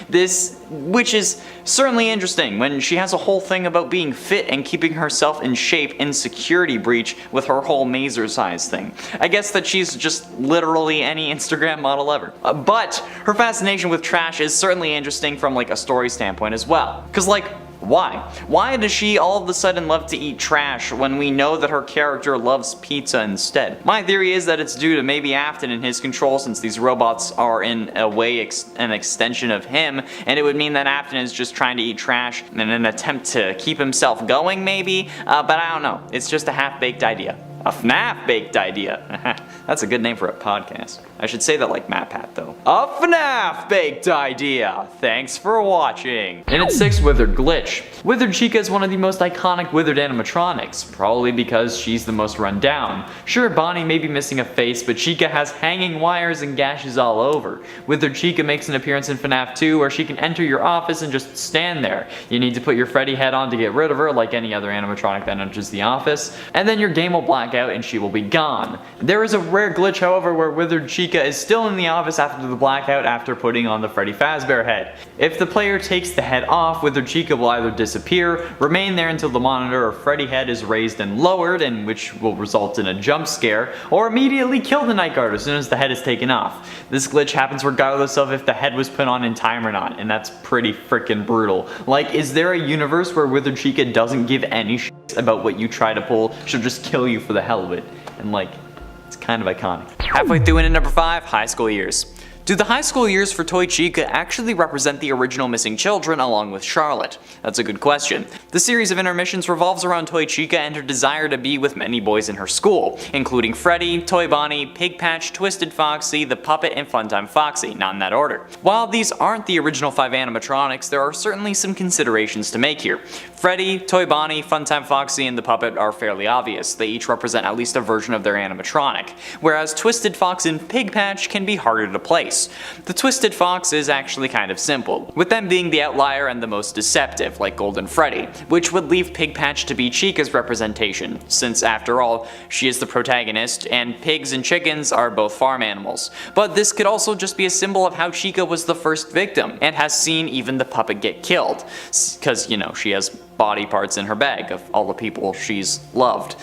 Which is certainly interesting when she has a whole thing about being fit and keeping herself in shape in Security Breach with her whole mazer size thing. I guess that she's just literally any Instagram model ever. But her fascination with trash is certainly interesting from like a story standpoint as well. Cause like, why? Why does she all of a sudden love to eat trash when we know that her character loves pizza instead? My theory is that it's due to maybe Afton and his control, since these robots are in a way an extension of him, and it would mean that Afton is just trying to eat trash in an attempt to keep himself going maybe, but I don't know. It's just a half-baked idea. A FNAF baked idea. That's a good name for a podcast. I should say that like MatPat though. A FNAF baked idea. Thanks for watching. In its 6th Withered glitch. Withered Chica is one of the most iconic Withered animatronics, probably because she's the most run down. Sure, Bonnie may be missing a face, but Chica has hanging wires and gashes all over. Withered Chica makes an appearance in FNAF 2 where she can enter your office and just stand there. You need to put your Freddy head on to get rid of her like any other animatronic that enters the office, and then your game will black out and she will be gone. There is a rare glitch however where Withered Chica is still in the office after the blackout after putting on the Freddy Fazbear head. If the player takes the head off, Withered Chica will either disappear, remain there until the monitor or Freddy head is raised and lowered, and which will result in a jump scare, or immediately kill the night guard as soon as the head is taken off. This glitch happens regardless of if the head was put on in time or not, and that's pretty freaking brutal. Like, is there a universe where Withered Chica doesn't give any shit about what you try to pull? She'll just kill you for the hell of it. And like, it's kind of iconic. Halfway through into number 5, high school years. Do the high school years for Toy Chica actually represent the original missing children along with Charlotte? That's a good question. The series of intermissions revolves around Toy Chica and her desire to be with many boys in her school, including Freddy, Toy Bonnie, Pig Patch, Twisted Foxy, the Puppet, and Funtime Foxy, not in that order. While these aren't the original 5 animatronics, there are certainly some considerations to make here. Freddy, Toy Bonnie, Funtime Foxy, and the Puppet are fairly obvious. They each represent at least a version of their animatronic, whereas Twisted Fox and Pig Patch can be harder to place. The Twisted Fox is actually kind of simple, with them being the outlier and the most deceptive, like Golden Freddy, which would leave Pig Patch to be Chica's representation, since after all, she is the protagonist, and pigs and chickens are both farm animals. But this could also just be a symbol of how Chica was the first victim, and has seen even the puppet get killed, cause you know, she has body parts in her bag of all the people she's loved.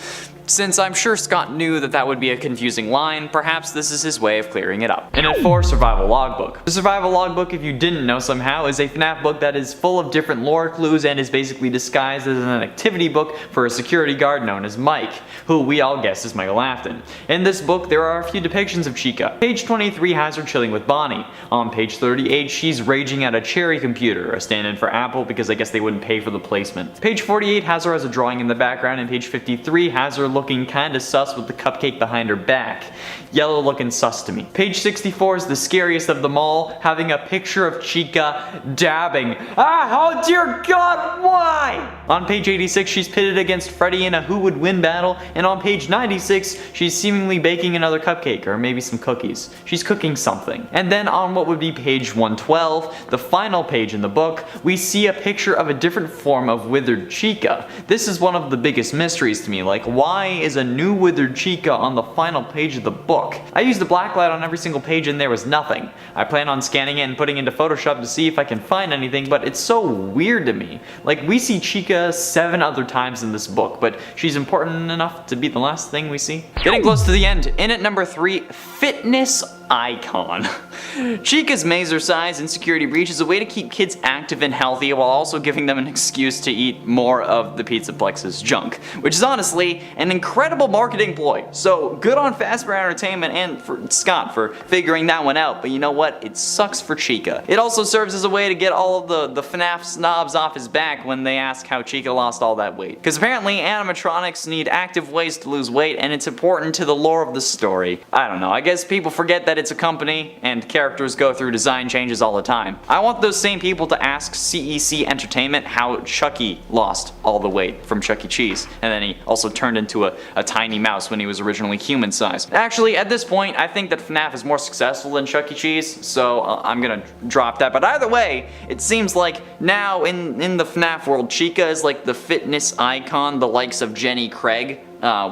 Since I'm sure Scott knew that that would be a confusing line, perhaps this is his way of clearing it up. And at 4, Survival Logbook. The Survival Logbook, if you didn't know somehow, is a FNAF book that is full of different lore clues and is basically disguised as an activity book for a security guard known as Mike, who we all guess is Michael Afton. In this book, there are a few depictions of Chica. Page 23 has her chilling with Bonnie. On page 38, she's raging at a Cherry computer, a stand-in for Apple because I guess they wouldn't pay for the placement. Page 48 has her as a drawing in the background, and page 53 has her looking kinda sus with the cupcake behind her back. Yellow looking sus to me. Page 64 is the scariest of them all, having a picture of Chica dabbing. Oh dear God, why? On page 86 she's pitted against Freddy in a who would win battle, and on page 96 she's seemingly baking another cupcake, or maybe some cookies. She's cooking something. And then on what would be page 112, the final page in the book, we see a picture of a different form of Withered Chica. This is one of the biggest mysteries to me, like why is a new Withered Chica on the final page of the book? I used the blacklight on every single page and there was nothing. I plan on scanning it and putting it into Photoshop to see if I can find anything, but it's so weird to me. Like, we see Chica 7 other times in this book, but she's important enough to be the last thing we see. Getting close to the end. In at number 3, fitness icon. Chica's mazer size in Security Breach is a way to keep kids active and healthy while also giving them an excuse to eat more of the Pizzaplex's junk, which is honestly an incredible marketing ploy. So good on Fazbear Entertainment and for Scott for figuring that one out, but you know what? It sucks for Chica. It also serves as a way to get all of the FNAF snobs off his back when they ask how Chica lost all that weight. Because apparently animatronics need active ways to lose weight, and it's important to the lore of the story. I don't know, I guess people forget that it's a company and characters go through design changes all the time. I want those same people to ask CEC Entertainment how Chucky lost all the weight from Chuck E. Cheese, and then he also turned into a tiny mouse when he was originally human sized. Actually, at this point, I think that FNAF is more successful than Chuck E. Cheese, so I'm gonna drop that. But either way, it seems like now in the FNAF world, Chica is like the fitness icon, the likes of Jenny Craig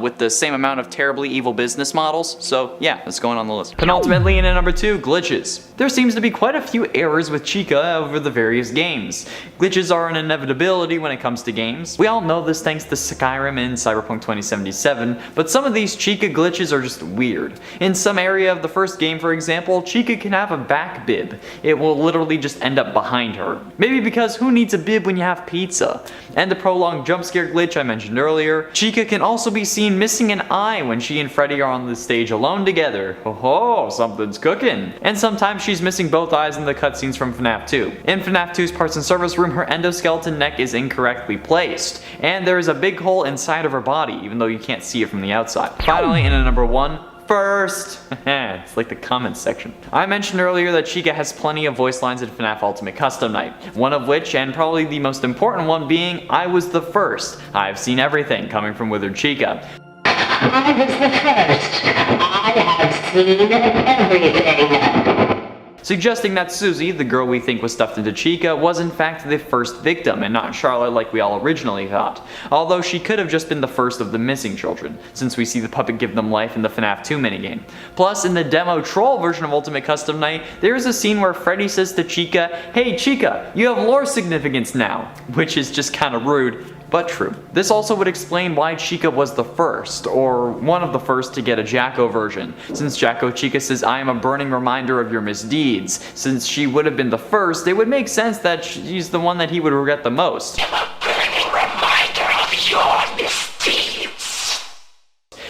with the same amount of terribly evil business models. So yeah, that's going on the list. Penultimately, in at number 2, glitches. There seems to be quite a few errors with Chica over the various games. Glitches are an inevitability when it comes to games. We all know this thanks to Skyrim and Cyberpunk 2077, but some of these Chica glitches are just weird. In some area of the first game, for example, Chica can have a back bib. It will literally just end up behind her. Maybe because who needs a bib when you have pizza? And the prolonged jump scare glitch I mentioned earlier. Chica can also be seen missing an eye when she and Freddy are on the stage alone together. Oh, something's cooking. And sometimes she's missing both eyes in the cutscenes from FNAF 2. In FNAF 2's parts and service room, her endoskeleton neck is incorrectly placed, and there is a big hole inside of her body, even though you can't see it from the outside. Finally, in at number 1, first. It's like the comments section. I mentioned earlier that Chica has plenty of voice lines in FNAF Ultimate Custom Night, one of which, and probably the most important one, being I was the first. I've seen everything, coming from Withered Chica. I was the first. I have seen everything. Suggesting that Susie, the girl we think was stuffed into Chica, was in fact the first victim and not Charlotte like we all originally thought, although she could have just been the first of the missing children, since we see the puppet give them life in the FNAF 2 minigame. Plus, in the demo troll version of Ultimate Custom Night, there is a scene where Freddy says to Chica, "Hey Chica, you have lore significance now," which is just kinda rude, but true. This also would explain why Chica was the first, or one of the first, to get a Jacko version, since Jacko Chica says, "I am a burning reminder of your misdeeds." Since she would have been the first, it would make sense that she's the one that he would regret the most.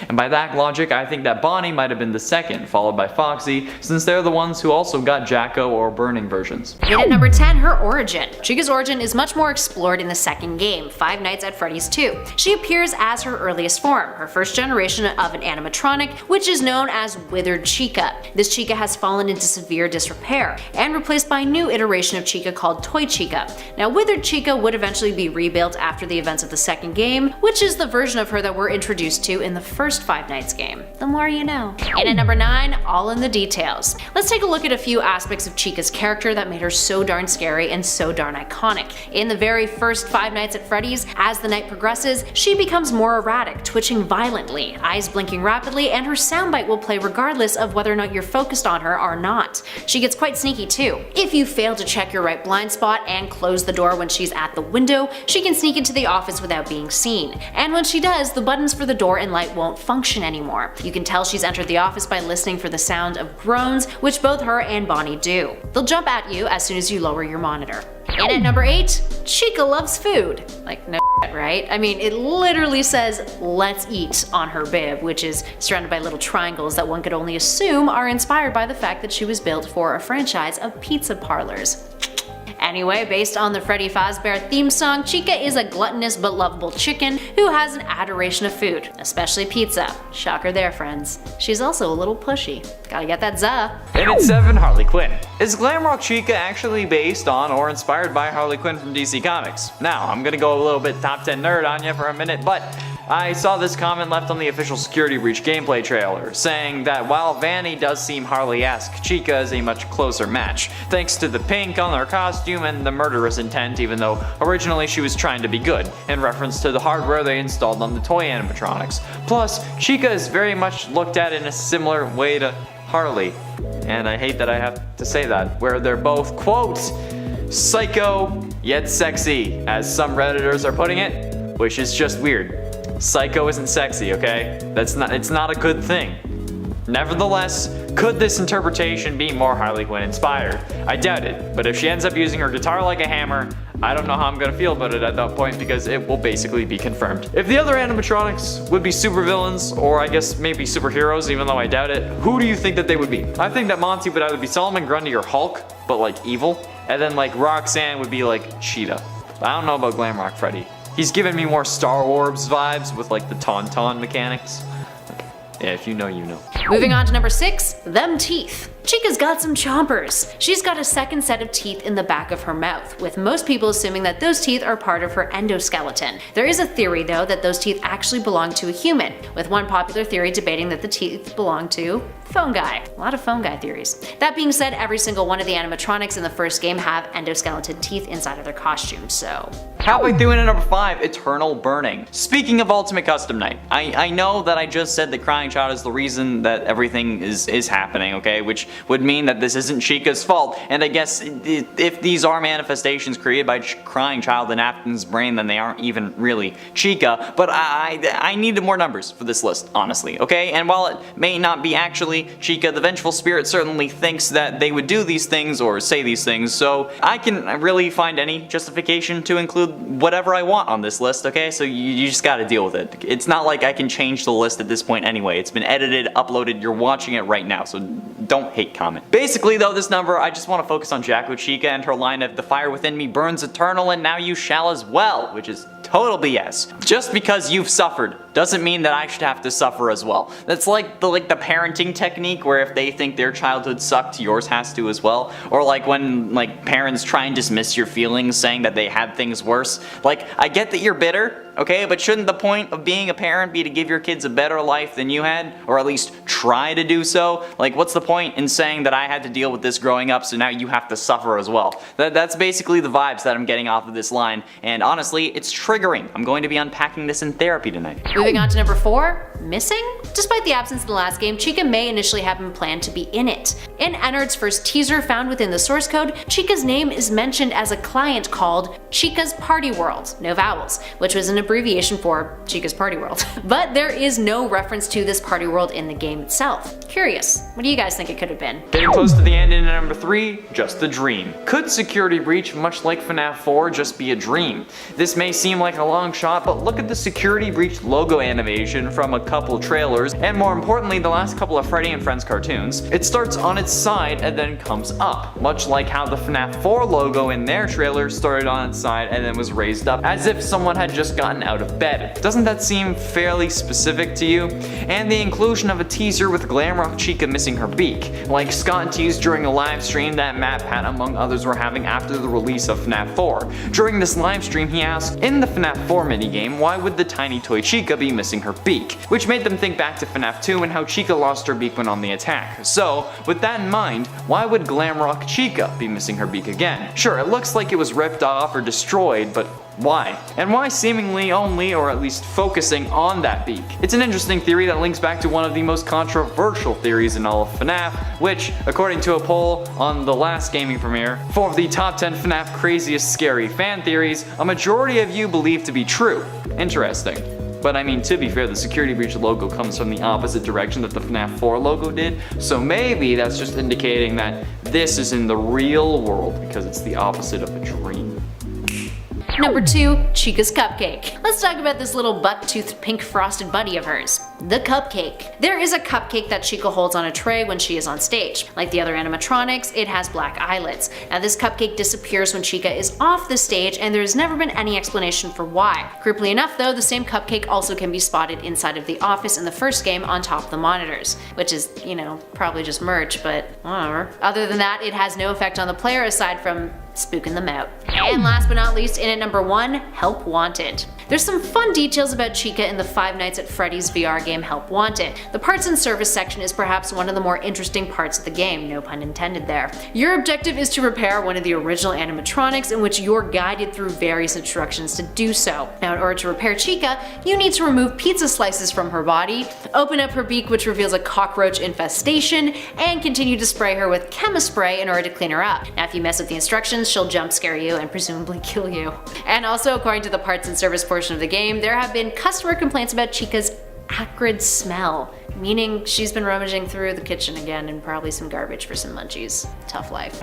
And by that logic, I think that Bonnie might have been the second, followed by Foxy, since they're the ones who also got Jacko or burning versions. And at number 10, her origin. Chica's origin is much more explored in the second game, Five Nights at Freddy's 2. She appears as her earliest form, her first generation of an animatronic, which is known as Withered Chica. This Chica has fallen into severe disrepair, and replaced by a new iteration of Chica called Toy Chica. Now, Withered Chica would eventually be rebuilt after the events of the second game, which is the version of her that we're introduced to in the first Five Nights game. The more you know. And at number 9, all in the details. Let's take a look at a few aspects of Chica's character that made her so darn scary and so darn iconic. In the very first Five Nights at Freddy's, as the night progresses, she becomes more erratic, twitching violently, eyes blinking rapidly, and her soundbite will play regardless of whether or not you're focused on her or not. She gets quite sneaky too. If you fail to check your right blind spot and close the door when she's at the window, she can sneak into the office without being seen. And when she does, the buttons for the door and light won't function anymore. You can tell she's entered the office by listening for the sound of groans, which both her and Bonnie do. They'll jump at you as soon as you lower your monitor. And at number 8, Chica loves food. Like, no shit, right? I mean, it literally says "let's eat" on her bib, which is surrounded by little triangles that one could only assume are inspired by the fact that she was built for a franchise of pizza parlors. Anyway, based on the Freddy Fazbear theme song, Chica is a gluttonous but lovable chicken who has an adoration of food, especially pizza. Shocker there, friends. She's also a little pushy. Gotta get that za. And at 7, Harley Quinn. Is glamrock Chica actually based on or inspired by Harley Quinn from DC Comics? Now, I'm gonna go a little bit top 10 nerd on you for a minute, but I saw this comment left on the official Security Breach gameplay trailer, saying that while Vanny does seem Harley-esque, Chica is a much closer match, thanks to the pink on her costume and the murderous intent, even though originally she was trying to be good, in reference to the hardware they installed on the toy animatronics. Plus, Chica is very much looked at in a similar way to Harley, and I hate that I have to say that, where they're both, quote, psycho yet sexy, as some Redditors are putting it, which is just weird. Psycho isn't sexy, okay? It's not a good thing. Nevertheless, could this interpretation be more Harley Quinn inspired? I doubt it, but if she ends up using her guitar like a hammer, I don't know how I'm gonna feel about it at that point because it will basically be confirmed. If the other animatronics would be supervillains, or I guess maybe superheroes, even though I doubt it, who do you think that they would be? I think that Monty would either be Solomon Grundy or Hulk, but like evil, and then like Roxanne would be like Cheetah. I don't know about Glamrock Freddy. He's giving me more Star Wars vibes with like the Tauntaun mechanics. Yeah, if you know, you know. Moving on to number 6, them teeth. Chica's got some chompers. She's got a second set of teeth in the back of her mouth, with most people assuming that those teeth are part of her endoskeleton. There is a theory though that those teeth actually belong to a human, with one popular theory debating that the teeth belong to Phone Guy. A lot of Phone Guy theories. That being said, every single one of the animatronics in the first game have endoskeleton teeth inside of their costumes, so. Halfway through into number 5, Eternal Burning. Speaking of Ultimate Custom Night, I know that I just said the crying child is the reason that everything is happening, okay? Which would mean that this isn't Chica's fault, and I guess if these are manifestations created by crying child in Afton's brain, then they aren't even really Chica, but I needed more numbers for this list, honestly, okay? And while it may not be actually Chica, the vengeful spirit certainly thinks that they would do these things or say these things, so I can really find any justification to include whatever I want on this list, okay? So you just gotta deal with it. It's not like I can change the list at this point anyway. It's been edited, uploaded, you're watching it right now, so don't hate comment. Basically though, this number, I just want to focus on Jacko Chica and her line of "the fire within me burns eternal and now you shall as well," which is total BS. Just because you've suffered doesn't mean that I should have to suffer as well. That's like the parenting technique where if they think their childhood sucked, yours has to as well. Or like when parents try and dismiss your feelings saying that they had things worse. Like, I get that you're bitter, okay, but shouldn't the point of being a parent be to give your kids a better life than you had? Or at least try to do so? Like, what's the point in saying that I had to deal with this growing up, so now you have to suffer as well? That's basically the vibes that I'm getting off of this line, and honestly, it's triggering. I'm going to be unpacking this in therapy tonight. Moving on to number 4, Missing? Despite the absence in the last game, Chica may initially have been planned to be in it. In Ennard's first teaser found within the source code, Chica's name is mentioned as a client called Chica's Party World, no vowels, which was an abbreviation for Chica's Party World. But there is no reference to this party world in the game itself. Curious, what do you guys think it could have been? Getting close to the end in number 3, Just the Dream. Could Security Breach, much like FNAF 4, just be a dream? This may seem like a long shot, but look at the Security Breach logo animation from a couple trailers, and more importantly, the last couple of Freddy and Friends cartoons. It starts on its side and then comes up, much like how the FNAF 4 logo in their trailer started on its side and then was raised up, as if someone had just gotten out of bed. Doesn't that seem fairly specific to you? And the inclusion of a teaser with Glamrock Chica missing her beak, like Scott teased during a live stream that Matt Pat among others were having after the release of FNAF 4. During this live stream he asked, in the FNAF 4 minigame, why would the tiny toy Chica be missing her beak? Which made them think back to FNAF 2 and how Chica lost her beak when on the attack. So, with that in mind, why would Glamrock Chica be missing her beak again? Sure, it looks like it was ripped off or destroyed, but why? And why seemingly only, or at least focusing on that beak? It's an interesting theory that links back to one of the most controversial theories in all of FNAF, which, according to a poll on the last gaming premiere, for the top 10 FNAF craziest scary fan theories, a majority of you believe to be true. Interesting. But I mean, to be fair, the Security Breach logo comes from the opposite direction that the FNAF 4 logo did, so maybe that's just indicating that this is in the real world because it's the opposite of a dream. Number 2, Chica's Cupcake. Let's talk about this little buck-toothed pink frosted buddy of hers, the Cupcake. There is a cupcake that Chica holds on a tray when she is on stage. Like the other animatronics, it has black eyelids. Now this cupcake disappears when Chica is off the stage, and there's never been any explanation for why. Creepily enough though, the same cupcake also can be spotted inside of the office in the first game on top of the monitors, which is, you know, probably just merch, but whatever. Other than that, it has no effect on the player aside from spooking them out. And last but not least, in at number 1, Help Wanted. There's some fun details about Chica in the Five Nights at Freddy's VR game Help Wanted. The parts and service section is perhaps one of the more interesting parts of the game, no pun intended there. Your objective is to repair one of the original animatronics, in which you're guided through various instructions to do so. Now in order to repair Chica, you need to remove pizza slices from her body, open up her beak which reveals a cockroach infestation, and continue to spray her with chemispray in order to clean her up. Now if you mess with the instructions, she'll jump scare you and presumably kill you. And also, according to the parts and service portion of the game, there have been customer complaints about Chica's acrid smell, meaning she's been rummaging through the kitchen again and probably some garbage for some munchies. Tough life.